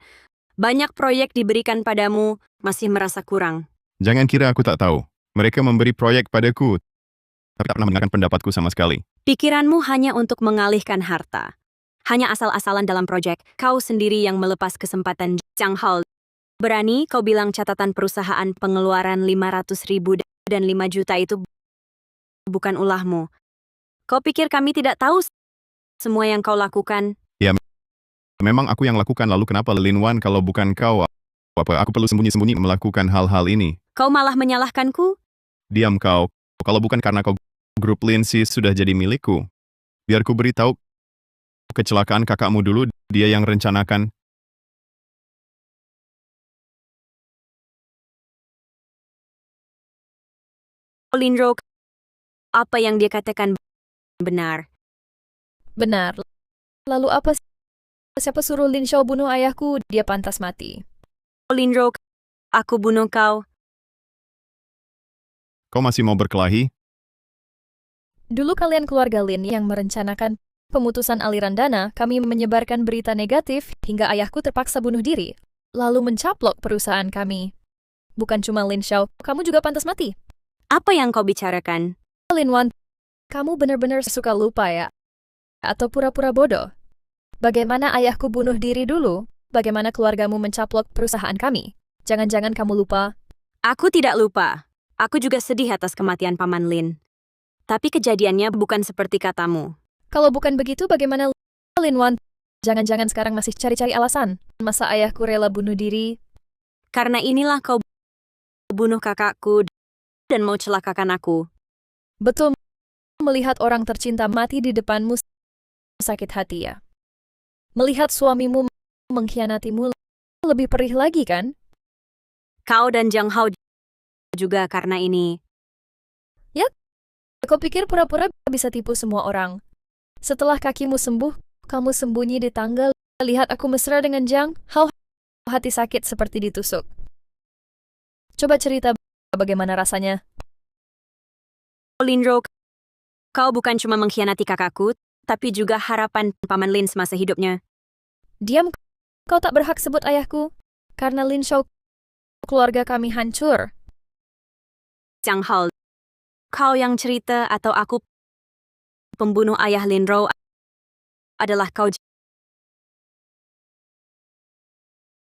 Banyak proyek diberikan padamu, masih merasa kurang. Jangan kira aku tak tahu. Mereka memberi proyek padaku, tapi tak pernah mendengarkan pendapatku sama sekali. Pikiranmu hanya untuk mengalihkan harta. Hanya asal-asalan dalam proyek, kau sendiri yang melepas kesempatan. Zhang Hao, berani kau bilang catatan perusahaan pengeluaran 500.000 dan 5 juta itu bukan ulahmu. Kau pikir kami tidak tahu semua yang kau lakukan? Memang aku yang lakukan, lalu kenapa Lin Wan kalau bukan kau? Apa aku perlu sembunyi-sembunyi melakukan hal-hal ini? Kau malah menyalahkanku? Diam kau. Kalau bukan karena kau, grup Lindsay sudah jadi milikku. Biar ku beritahu kecelakaan kakakmu dulu, dia yang rencanakan. Lindro, apa yang dia katakan benar? Benar. Lalu apa? Siapa suruh Lin Xiao bunuh ayahku? Dia pantas mati. Lindro, aku bunuh kau. Kau masih mau berkelahi? Dulu kalian keluarga Lin yang merencanakan pemutusan aliran dana, kami menyebarkan berita negatif hingga ayahku terpaksa bunuh diri, lalu mencaplok perusahaan kami. Bukan cuma Lin Xiao, kamu juga pantas mati. Apa yang kau bicarakan? Lin Wan, kamu benar-benar suka lupa ya? Atau pura-pura bodoh? Bagaimana ayahku bunuh diri dulu? Bagaimana keluargamu mencaplok perusahaan kami? Jangan-jangan kamu lupa? Aku tidak lupa. Aku juga sedih atas kematian Paman Lin. Tapi kejadiannya bukan seperti katamu. Kalau bukan begitu, bagaimana Lin Wan? Jangan-jangan sekarang masih cari-cari alasan. Masa ayahku rela bunuh diri? Karena inilah kau bunuh kakakku dan mau celakakan aku. Betul, melihat orang tercinta mati di depanmu sakit hati ya. Melihat suamimu mengkhianatimu lebih perih lagi kan? Kau dan Zhang Hao juga karena ini. Kau pikir pura-pura bisa tipu semua orang? Setelah kakimu sembuh, kamu sembunyi di tangga, lihat aku mesra dengan Zhang Hao, hati sakit seperti ditusuk. Coba cerita bagaimana rasanya. Lindro, kau bukan cuma mengkhianati kakakku, tapi juga harapan Paman Lin semasa hidupnya. Diam, kau tak berhak sebut ayahku, karena Lin Xiao, keluarga kami hancur. Zhang Hao, kau yang cerita atau aku pembunuh ayah Lindro adalah kau.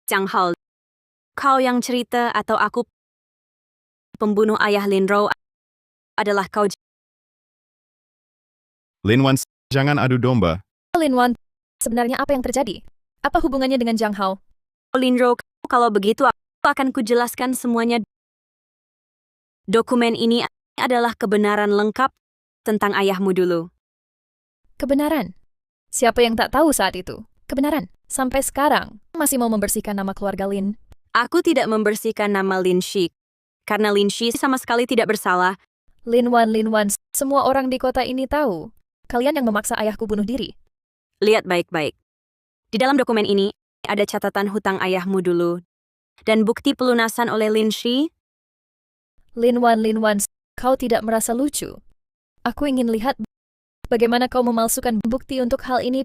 Zhang Hao, kau yang cerita atau aku pembunuh ayah Lindro adalah kau. Lin Wan, jangan adu domba. Lin Wan, sebenarnya apa yang terjadi? Apa hubungannya dengan Zhang Hao? Lindro, kalau begitu aku akan kujelaskan semuanya. Dokumen ini adalah kebenaran lengkap tentang ayahmu dulu. Kebenaran. Siapa yang tak tahu saat itu? Kebenaran. Sampai sekarang, masih mau membersihkan nama keluarga Lin. Aku tidak membersihkan nama Lin Shi, karena Lin Shi sama sekali tidak bersalah. Lin Wan, semua orang di kota ini tahu. Kalian yang memaksa ayahku bunuh diri. Lihat baik-baik. Di dalam dokumen ini, ada catatan hutang ayahmu dulu. Dan bukti pelunasan oleh Lin Shi. Lin Wan, kau tidak merasa lucu. Aku ingin lihat bagaimana kau memalsukan bukti untuk hal ini.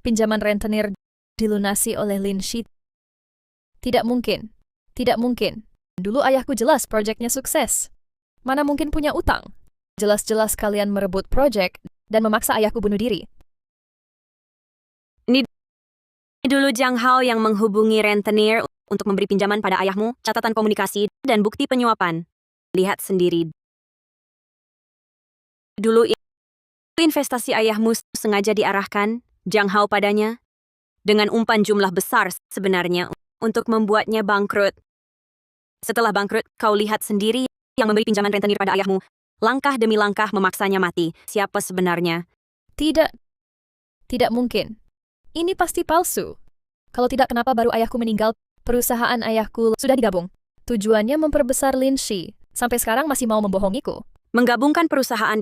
Pinjaman rentenir dilunasi oleh Lin Shi. Tidak mungkin. Tidak mungkin. Dulu ayahku jelas proyeknya sukses. Mana mungkin punya utang? Jelas-jelas kalian merebut proyek dan memaksa ayahku bunuh diri. Dulu Zhang Hao yang menghubungi rentenir untuk memberi pinjaman pada ayahmu, catatan komunikasi, dan bukti penyuapan. Lihat sendiri. Dulu investasi ayahmu sengaja diarahkan, Zhang Hao padanya, dengan umpan jumlah besar sebenarnya untuk membuatnya bangkrut. Setelah bangkrut, kau lihat sendiri yang memberi pinjaman rentenir pada ayahmu, langkah demi langkah memaksanya mati. Siapa sebenarnya? Tidak. Tidak mungkin. Ini pasti palsu. Kalau tidak, kenapa baru ayahku meninggal? Perusahaan ayahku sudah digabung. Tujuannya memperbesar Lin Shi. Sampai sekarang masih mau membohongiku. Menggabungkan perusahaan.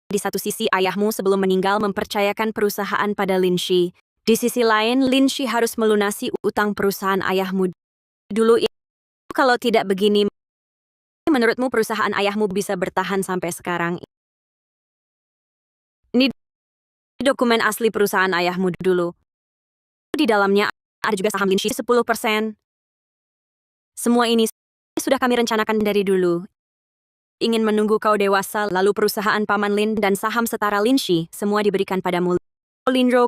Di satu sisi ayahmu sebelum meninggal mempercayakan perusahaan pada Lin Shi. Di sisi lain, Lin Shi harus melunasi utang perusahaan ayahmu. Dulu, kalau tidak begini, menurutmu perusahaan ayahmu bisa bertahan sampai sekarang? Ini dokumen asli perusahaan ayahmu dulu. Di dalamnya ada juga saham Lin Shi 10%. Semua ini sudah kami rencanakan dari dulu. Ingin menunggu kau dewasa, lalu perusahaan Paman Lin dan saham setara Lin Shi semua diberikan padamu. Lindro,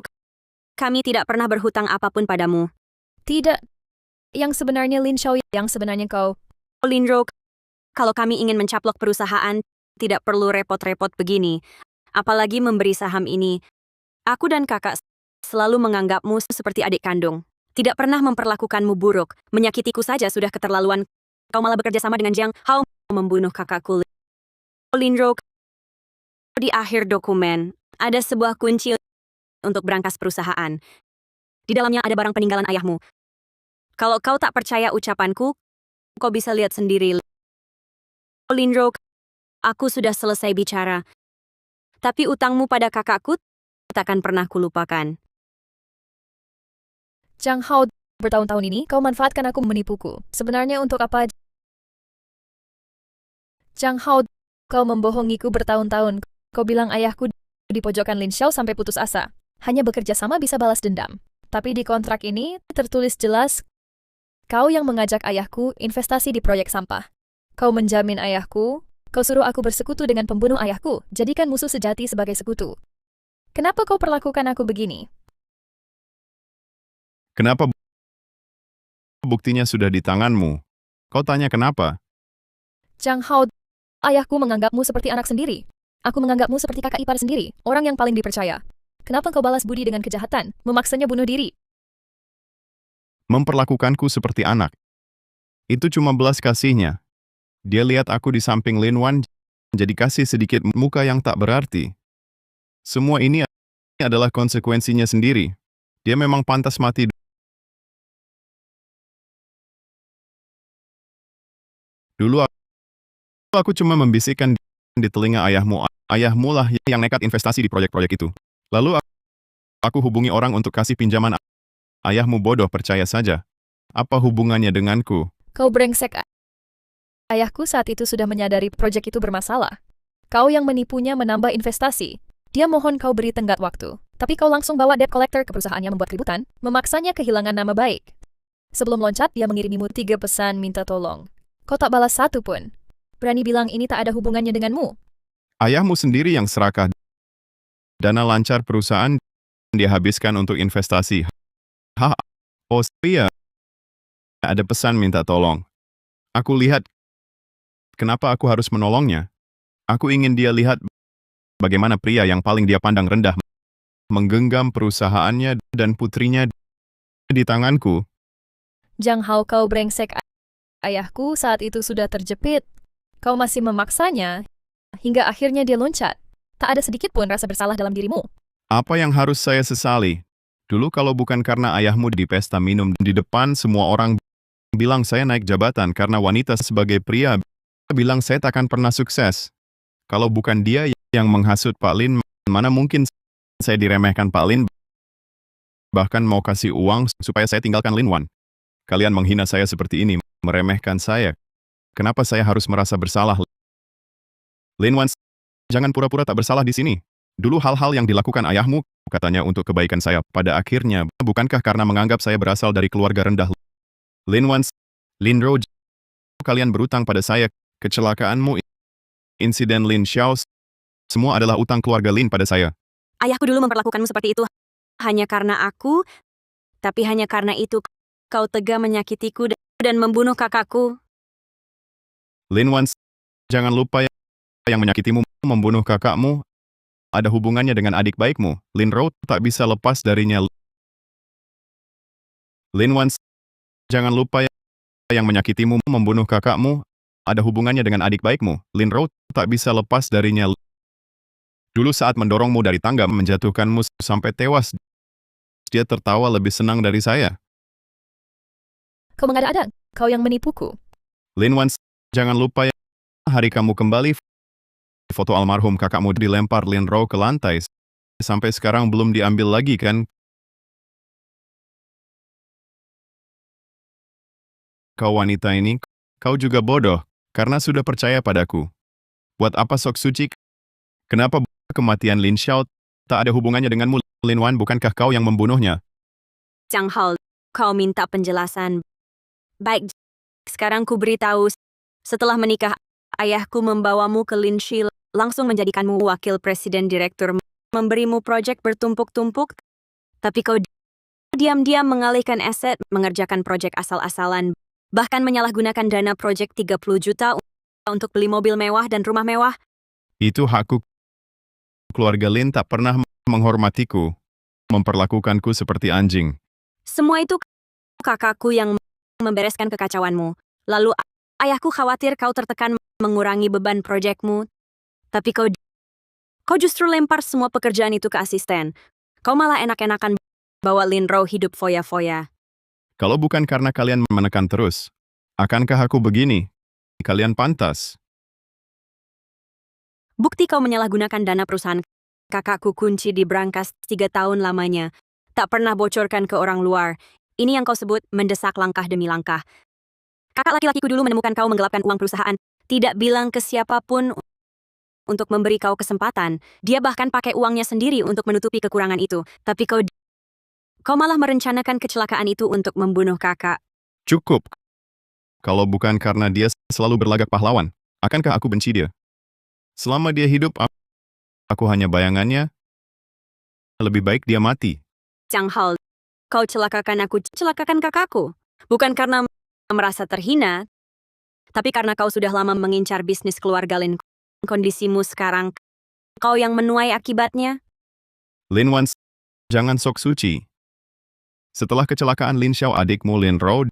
kami tidak pernah berhutang apapun padamu. Tidak. Yang sebenarnya Lin Xiao, yang sebenarnya kau. Lindro, kalau kami ingin mencaplok perusahaan, tidak perlu repot-repot begini. Apalagi memberi saham ini. Aku dan kakak selalu menganggapmu seperti adik kandung. Tidak pernah memperlakukanmu buruk. Menyakitiku saja sudah keterlaluan. Kau malah bekerja sama dengan Jiang Hao membunuh kakakku. Lindro, di akhir dokumen, ada sebuah kunci untuk berangkas perusahaan. Di dalamnya ada barang peninggalan ayahmu. Kalau kau tak percaya ucapanku, kau bisa lihat sendiri. Lindro, aku sudah selesai bicara. Tapi utangmu pada kakakku takkan pernah kulupakan. Jiang Hao, bertahun-tahun ini kau manfaatkan aku menipuku. Sebenarnya untuk apa? Jiang Hao, kau membohongiku bertahun-tahun. Kau bilang ayahku di pojokan Lin Xiao sampai putus asa. Hanya bekerja sama bisa balas dendam. Tapi di kontrak ini tertulis jelas, kau yang mengajak ayahku investasi di proyek sampah. Kau menjamin ayahku, kau suruh aku bersekutu dengan pembunuh ayahku, jadikan musuh sejati sebagai sekutu. Kenapa kau perlakukan aku begini? Kenapa buktinya sudah di tanganmu? Kau tanya kenapa? Jiang Hao, ayahku menganggapmu seperti anak sendiri. Aku menganggapmu seperti kakak ipar sendiri, orang yang paling dipercaya. Kenapa kau balas budi dengan kejahatan, memaksanya bunuh diri? Memperlakukanku seperti anak. Itu cuma belas kasihnya. Dia lihat aku di samping Lin Wan, jadi kasih sedikit muka yang tak berarti. Semua ini adalah konsekuensinya sendiri. Dia memang pantas mati. Dulu aku cuma membisikkan di telinga ayahmu. Ayahmu lah yang nekat investasi di proyek-proyek itu. Lalu aku hubungi orang untuk kasih pinjaman. Ayahmu bodoh, percaya saja. Apa hubungannya denganku? Kau brengsek. Ayahku saat itu sudah menyadari proyek itu bermasalah. Kau yang menipunya menambah investasi. Dia mohon kau beri tenggat waktu. Tapi kau langsung bawa debt collector ke perusahaannya membuat keributan, memaksanya kehilangan nama baik. Sebelum loncat, dia mengirimimu 3 pesan minta tolong. Kau tak balas satu pun. Berani bilang ini tak ada hubungannya denganmu. Ayahmu sendiri yang serakah. Dana lancar perusahaan dia habiskan untuk investasi. Oh iya. Ada pesan minta tolong. Aku lihat. Kenapa aku harus menolongnya? Aku ingin dia lihat bagaimana pria yang paling dia pandang rendah menggenggam perusahaannya dan putrinya di tanganku. Jiang Hao, kau brengsek. Ayahku saat itu sudah terjepit. Kau masih memaksanya, hingga akhirnya dia loncat. Tak ada sedikit pun rasa bersalah dalam dirimu. Apa yang harus saya sesali? Dulu kalau bukan karena ayahmu di pesta minum di depan semua orang bilang saya naik jabatan karena wanita sebagai pria bilang saya takkan pernah sukses. Kalau bukan dia yang menghasut Pak Lin, mana mungkin saya diremehkan Pak Lin, bahkan mau kasih uang supaya saya tinggalkan Lin Wan. Kalian menghina saya seperti ini, meremehkan saya. Kenapa saya harus merasa bersalah? Lin Wan, jangan pura-pura tak bersalah di sini. Dulu hal-hal yang dilakukan ayahmu, katanya untuk kebaikan saya, pada akhirnya, bukankah karena menganggap saya berasal dari keluarga rendah? Lin Wan, Lin Ro, kalian berutang pada saya, kecelakaanmu, insiden Lin Xiao, semua adalah utang keluarga Lin pada saya. Ayahku dulu memperlakukanmu seperti itu. Hanya karena aku, tapi hanya karena itu kau tega menyakitiku dan membunuh kakakku. Lin Wan, jangan lupa yang menyakitimu, membunuh kakakmu, ada hubungannya dengan adik baikmu. Lin Ro tak bisa lepas darinya. Lin Wan, jangan lupa yang menyakitimu, membunuh kakakmu, ada hubungannya dengan adik baikmu. Lin Ro tak bisa lepas darinya. Dulu saat mendorongmu dari tangga menjatuhkanmu sampai tewas, dia tertawa lebih senang dari saya. Kau mengada-ada, kau yang menipuku. Lin Wan, jangan lupa hari kamu kembali, foto almarhum kakakmu dilempar Lin Ro ke lantai. Sampai sekarang belum diambil lagi kan? Kau wanita ini, kau juga bodoh, karena sudah percaya padaku. Buat apa sok suci? Kenapa kematian Lin Xiao tak ada hubungannya denganmu? Lin Wan, bukankah kau yang membunuhnya? Jiang Hao, kau minta penjelasan. Baik, sekarang ku beritahu. Setelah menikah, ayahku membawamu ke Linshi, langsung menjadikanmu wakil presiden direktur, memberimu proyek bertumpuk-tumpuk, tapi kau diam-diam mengalihkan aset, mengerjakan proyek asal-asalan, bahkan menyalahgunakan dana proyek 30 juta untuk beli mobil mewah dan rumah mewah. Itu hakku. Keluarga Lin tak pernah menghormatiku, memperlakukanku seperti anjing. Semua itu kakakku yang membereskan kekacauanmu. Lalu ayahku khawatir kau tertekan mengurangi beban proyekmu. Tapi kau justru lempar semua pekerjaan itu ke asisten. Kau malah enak-enakan bawa Lin Ro hidup foya-foya. Kalau bukan karena kalian menekan terus, akankah aku begini? Kalian pantas. Bukti kau menyalahgunakan dana perusahaan kakakku kunci di brankas 3 tahun lamanya. Tak pernah bocorkan ke orang luar. Ini yang kau sebut mendesak langkah demi langkah. Kakak laki-lakiku dulu menemukan kau menggelapkan uang perusahaan. Tidak bilang ke siapapun untuk memberi kau kesempatan. Dia bahkan pakai uangnya sendiri untuk menutupi kekurangan itu. Tapi kau malah merencanakan kecelakaan itu untuk membunuh kakak. Cukup. Kalau bukan karena dia selalu berlagak pahlawan, akankah aku benci dia? Selama dia hidup, aku hanya bayangannya. Lebih baik dia mati. Chang Hao, kau celakakan aku, celakakan kakakku. Bukan karena merasa terhina, tapi karena kau sudah lama mengincar bisnis keluarga Lin. Kondisimu sekarang, kau yang menuai akibatnya. Lin Wan, jangan sok suci. Setelah kecelakaan Lin Xiao adikmu Lin Ro,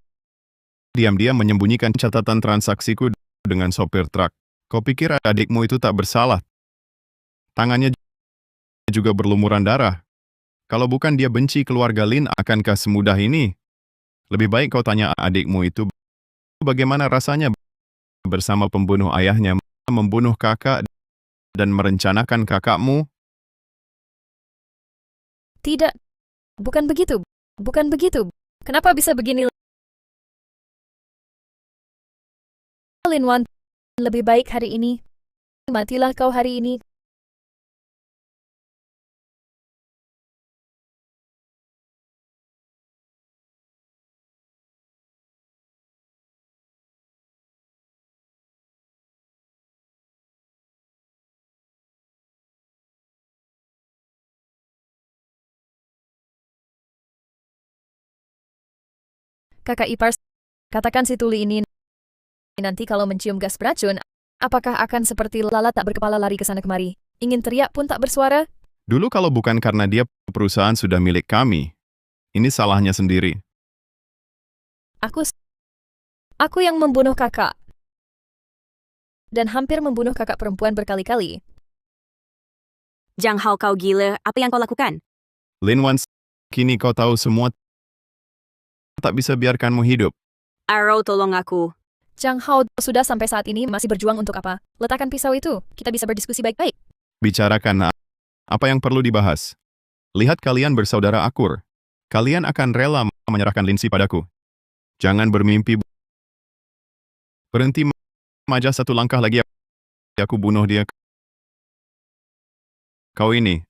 diam-diam menyembunyikan catatan transaksiku dengan sopir truk. Kau pikir adikmu itu tak bersalah? Tangannya juga berlumuran darah. Kalau bukan dia benci keluarga Lin, akankah semudah ini? Lebih baik kau tanya adikmu itu bagaimana rasanya bersama pembunuh ayahnya, membunuh kakak, dan merencanakan kakakmu. Tidak. Bukan begitu. Bukan begitu. Kenapa bisa begini? Lin Wan, lebih baik hari ini. Matilah kau hari ini. Kakak ipar, katakan si tuli ini nanti kalau mencium gas beracun, apakah akan seperti lalat tak berkepala lari ke sana kemari? Ingin teriak pun tak bersuara? Dulu kalau bukan karena dia, perusahaan sudah milik kami. Ini salahnya sendiri. Aku yang membunuh kakak. Dan hampir membunuh kakak perempuan berkali-kali. Chang Hao, kau gila, apa yang kau lakukan? Lin Wan, kini kau tahu semua. Tak bisa biarkanmu hidup. Arrow, tolong aku. Chang Hao sudah sampai saat ini masih berjuang untuk apa? Letakkan pisau itu, kita bisa berdiskusi baik-baik. Bicarakan apa yang perlu dibahas. Lihat kalian bersaudara akur. Kalian akan rela menyerahkan Lindsay padaku. Jangan bermimpi. Berhenti maju satu langkah lagi. Aku bunuh dia. Kau ini.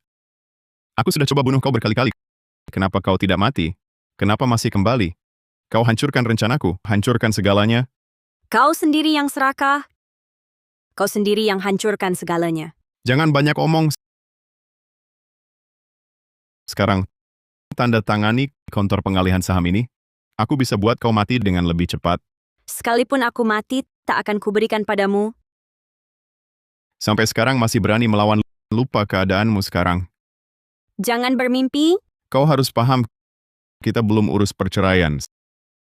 Aku sudah coba bunuh kau berkali-kali. Kenapa kau tidak mati? Kenapa masih kembali? Kau hancurkan rencanaku, hancurkan segalanya. Kau sendiri yang serakah. Kau sendiri yang hancurkan segalanya. Jangan banyak omong. Sekarang, tanda tangani kontrak pengalihan saham ini. Aku bisa buat kau mati dengan lebih cepat. Sekalipun aku mati, tak akan kuberikan padamu. Sampai sekarang masih berani melawan, lupa keadaanmu sekarang. Jangan bermimpi. Kau harus paham, kita belum urus perceraian.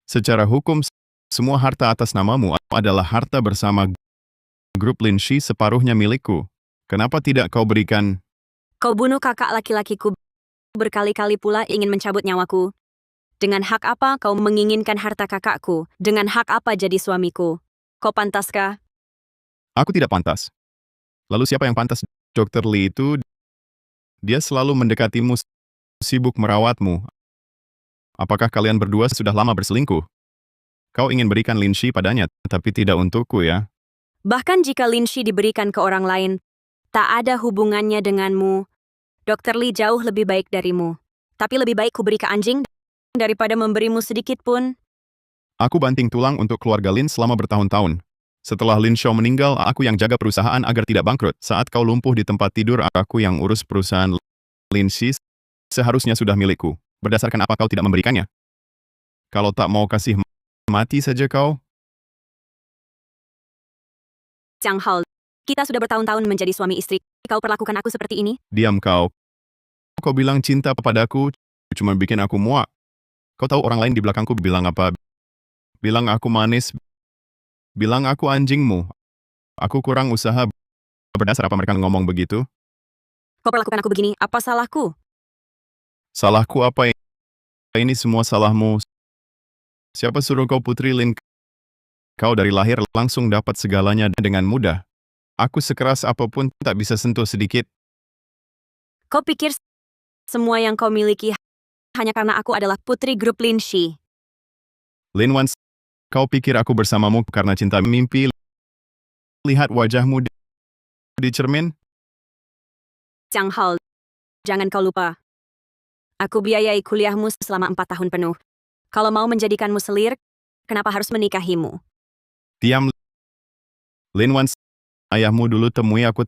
Secara hukum, semua harta atas namamu adalah harta bersama grup Lin Shi, separuhnya milikku. Kenapa tidak kau berikan? Kau bunuh kakak laki-lakiku berkali-kali pula ingin mencabut nyawaku. Dengan hak apa kau menginginkan harta kakakku? Dengan hak apa jadi suamiku? Kau pantaskah? Aku tidak pantas. Lalu siapa yang pantas? Dr. Lee itu, dia selalu mendekatimu, sibuk merawatmu. Apakah kalian berdua sudah lama berselingkuh? Kau ingin berikan Lin Shi padanya, tapi tidak untukku ya. Bahkan jika Lin Shi diberikan ke orang lain, tak ada hubungannya denganmu. Dr. Lee jauh lebih baik darimu. Tapi lebih baik kuberi ke anjing daripada memberimu sedikit pun. Aku banting tulang untuk keluarga Lin selama bertahun-tahun. Setelah Lin Xiao meninggal, aku yang jaga perusahaan agar tidak bangkrut. Saat kau lumpuh di tempat tidur, aku yang urus perusahaan Lin Shi, seharusnya sudah milikku. Berdasarkan apa kau tidak memberikannya? Kalau tak mau kasih, mati saja kau. Chang Hao, kita sudah bertahun-tahun menjadi suami istri. Kau perlakukan aku seperti ini? Diam kau. Kau bilang cinta padaku, cuma bikin aku muak. Kau tahu orang lain di belakangku bilang apa? Bilang aku manis. Bilang aku anjingmu. Aku kurang usaha. Berdasar apa mereka ngomong begitu? Kau perlakukan aku begini, apa salahku? Salahku apa? Ini semua salahmu. Siapa suruh kau Putri Lin? Kau dari lahir langsung dapat segalanya dengan mudah. Aku sekeras apapun tak bisa sentuh sedikit. Kau pikir semua yang kau miliki hanya karena aku adalah putri grup Lin Shi? Lin Wan, kau pikir aku bersamamu karena cinta mimpi? Lihat wajahmu di cermin. Chang Hao, jangan kau lupa. Aku biayai kuliahmu selama 4 tahun penuh. Kalau mau menjadikanmu selir, kenapa harus menikahimu? Diam. Lin Wan, ayahmu dulu temui aku,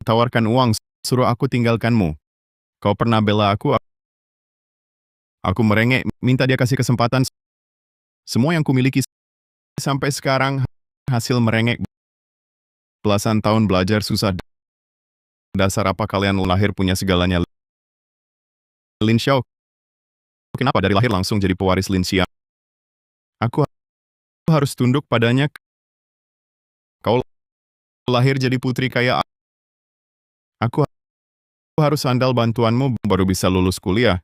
tawarkan uang, suruh aku tinggalkanmu. Kau pernah bela aku? Aku merengek, minta dia kasih kesempatan. Semua yang kumiliki sampai sekarang hasil merengek. Belasan tahun belajar susah. Dasar apa kalian lahir punya segalanya? Lin Xiao, kenapa dari lahir langsung jadi pewaris Lin Xia? Aku harus tunduk padanya. Kau lahir jadi putri kaya. Aku harus andal bantuanmu baru bisa lulus kuliah.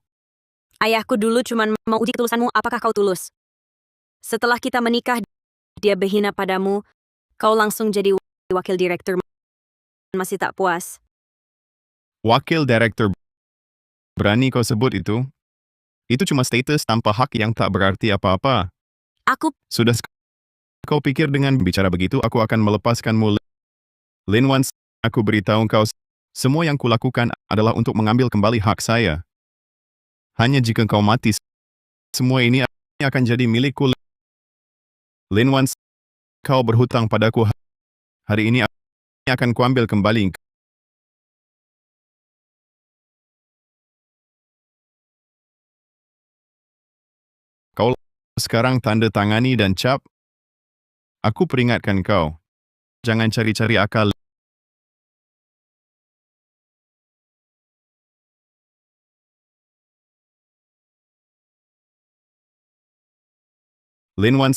Ayahku dulu cuma mau uji ketulusanmu, apakah kau tulus? Setelah kita menikah, dia berhina padamu, kau langsung jadi wakil direktur. Masih tak puas. Wakil direktur. Berani kau sebut itu? Itu cuma status tanpa hak yang tak berarti apa-apa. Aku Sudah kau pikir dengan bicara begitu aku akan melepaskanmu? Lin Wan, aku beritahu kau, semua yang kulakukan adalah untuk mengambil kembali hak saya. Hanya jika kau mati, semua ini akan jadi milikku. Lin Wan, kau berhutang padaku. Hari ini akan kuambil kembali. Kau sekarang tanda tangani dan cap. Aku peringatkan kau. Jangan cari-cari akal. Lin Wan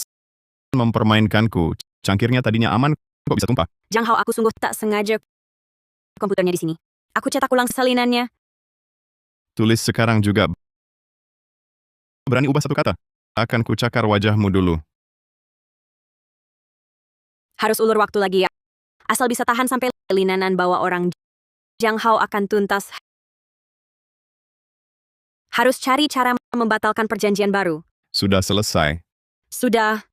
mempermainkanku. Cangkirnya tadinya aman, kok bisa tumpah? Chang Hao, aku sungguh tak sengaja komputernya di sini. Aku cetak ulang salinannya. Tulis sekarang juga. Berani ubah satu kata? Akan kucakar wajahmu dulu. Harus ulur waktu lagi ya. Asal bisa tahan sampai linanan bawa orang. Chang Hao akan tuntas. Harus cari cara membatalkan perjanjian baru. Sudah selesai. Sudah.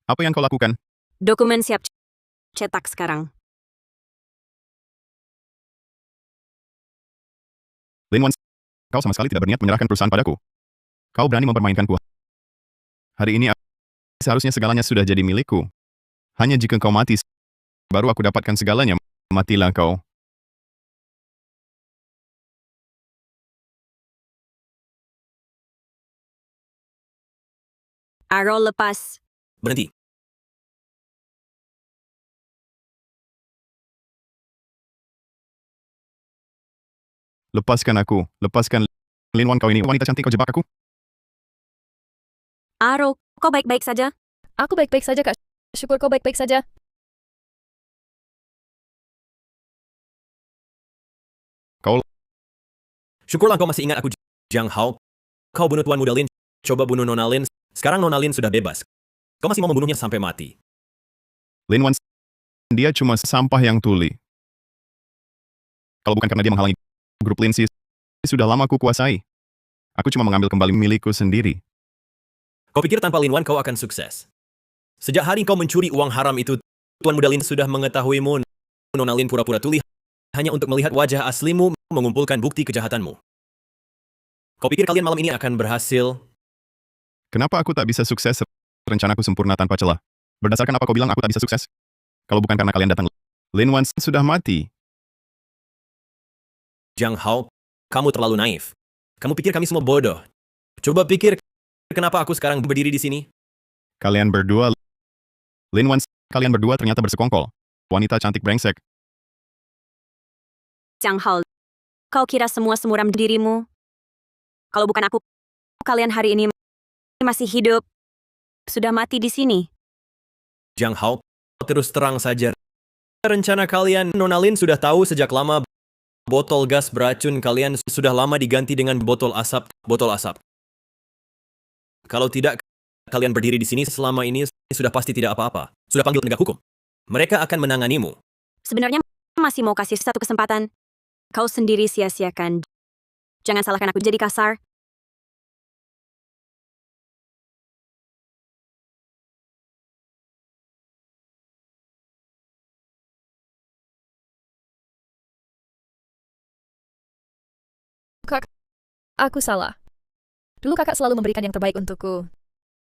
Apa yang kau lakukan? Dokumen siap cetak sekarang. Lin Wan, kau sama sekali tidak berniat menyerahkan perusahaan padaku. Kau berani mempermainkanku. Hari ini seharusnya segalanya sudah jadi milikku. Hanya jika kau mati, baru aku dapatkan segalanya. Matilah kau. Aro lepas. Berhenti. Lepaskan aku. Lepaskan. Lin Wan, kau ini wanita cantik, kau jebak aku. Aro, kau baik-baik saja? Aku baik-baik saja, Kak. Syukur kau baik-baik saja. Kau Syukurlah kau masih ingat aku, Chang Hao. Kau bunuh Tuan Muda Lin, coba bunuh Nona Lin. Sekarang Nona Lin sudah bebas. Kau masih mau membunuhnya sampai mati. Lin Wan, dia cuma sampah yang tuli. Kalau bukan karena dia menghalangi grup Lin Si, sudah lama ku kuasai. Aku cuma mengambil kembali milikku sendiri. Kau pikir tanpa Lin Wan kau akan sukses? Sejak hari kau mencuri uang haram itu, Tuan Muda Lin sudah mengetahuimu. Nona Lin pura-pura tuli hanya untuk melihat wajah aslimu mengumpulkan bukti kejahatanmu. Kau pikir kalian malam ini akan berhasil? Kenapa aku tak bisa sukses? Rencanaku sempurna tanpa celah. Berdasarkan apa kau bilang aku tak bisa sukses? Kalau bukan karena kalian datang Lin Wan sudah mati. Zhang Hao, kamu terlalu naif. Kamu pikir kami semua bodoh. Coba pikir, kenapa aku sekarang berdiri di sini? Kalian berdua, Lin Wan, kalian berdua ternyata bersekongkol. Wanita cantik brengsek. Zhang Hao, kau kira semua semuram dirimu? Kalau bukan aku, kalian hari ini masih hidup. Sudah mati di sini. Zhang Hao, terus terang saja. Rencana kalian, Nona Lin sudah tahu sejak lama botol gas beracun kalian sudah lama diganti dengan botol asap. Kalau tidak, kalian berdiri di sini selama ini sudah pasti tidak apa-apa. Sudah panggil penegak hukum. Mereka akan menanganimu. Sebenarnya masih mau kasih satu kesempatan. Kau sendiri sia-siakan. Jangan salahkan aku jadi kasar. Aku salah. Dulu kakak selalu memberikan yang terbaik untukku.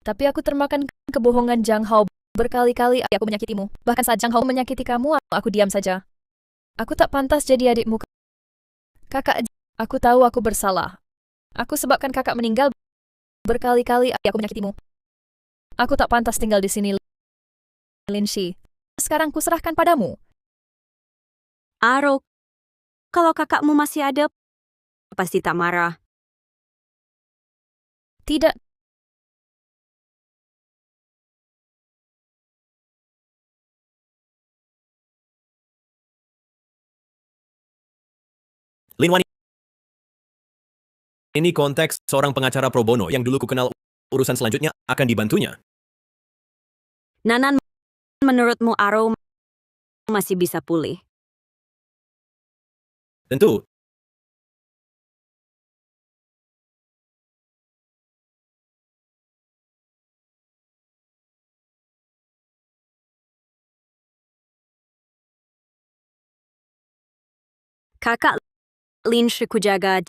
Tapi aku termakan kebohongan Zhang Hao. Berkali-kali aku menyakitimu. Bahkan saat Zhang Hao menyakiti kamu, aku diam saja. Aku tak pantas jadi adikmu. Kakak, aku tahu aku bersalah. Aku sebabkan kakak meninggal. Berkali-kali aku menyakitimu. Aku tak pantas tinggal di sini, Lin Shi. Sekarang kuserahkan padamu. Aro, kalau kakakmu masih ada, pasti tak marah. Tidak. Lin Wan, ini konteks seorang pengacara pro bono yang dulu ku kenal. Urusan selanjutnya akan dibantunya. Nanan, menurutmu Aro masih bisa pulih? Tentu, Kakak Lin Shi kujaga.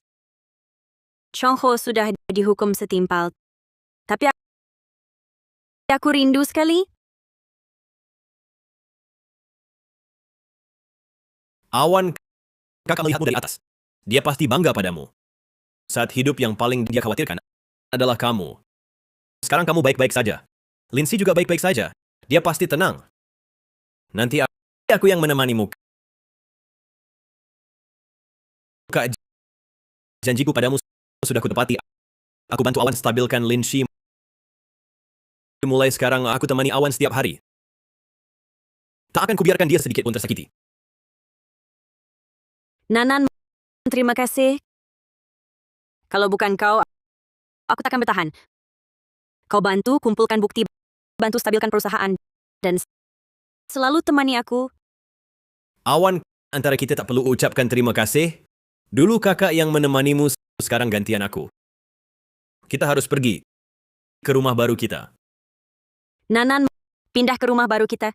Chong Ho sudah dihukum setimpal. Tapi aku rindu sekali. Awan, kakak melihatmu dari atas. Dia pasti bangga padamu. Saat hidup yang paling dia khawatirkan adalah kamu. Sekarang kamu baik-baik saja. Lindsay juga baik-baik saja. Dia pasti tenang. Nanti aku yang menemanimu. Kak, janjiku padamu sudah kutepati. Aku bantu Awan stabilkan Lindsay. Mulai sekarang aku temani Awan setiap hari. Tak akan kubiarkan dia sedikit pun tersakiti. Nanan, terima kasih. Kalau bukan kau, aku tak akan bertahan. Kau bantu kumpulkan bukti, bantu stabilkan perusahaan, dan selalu temani aku. Awan, antara kita tak perlu ucapkan terima kasih. Dulu kakak yang menemanimu, sekarang gantian aku. Kita harus pergi ke rumah baru kita. Nanan, pindah ke rumah baru kita.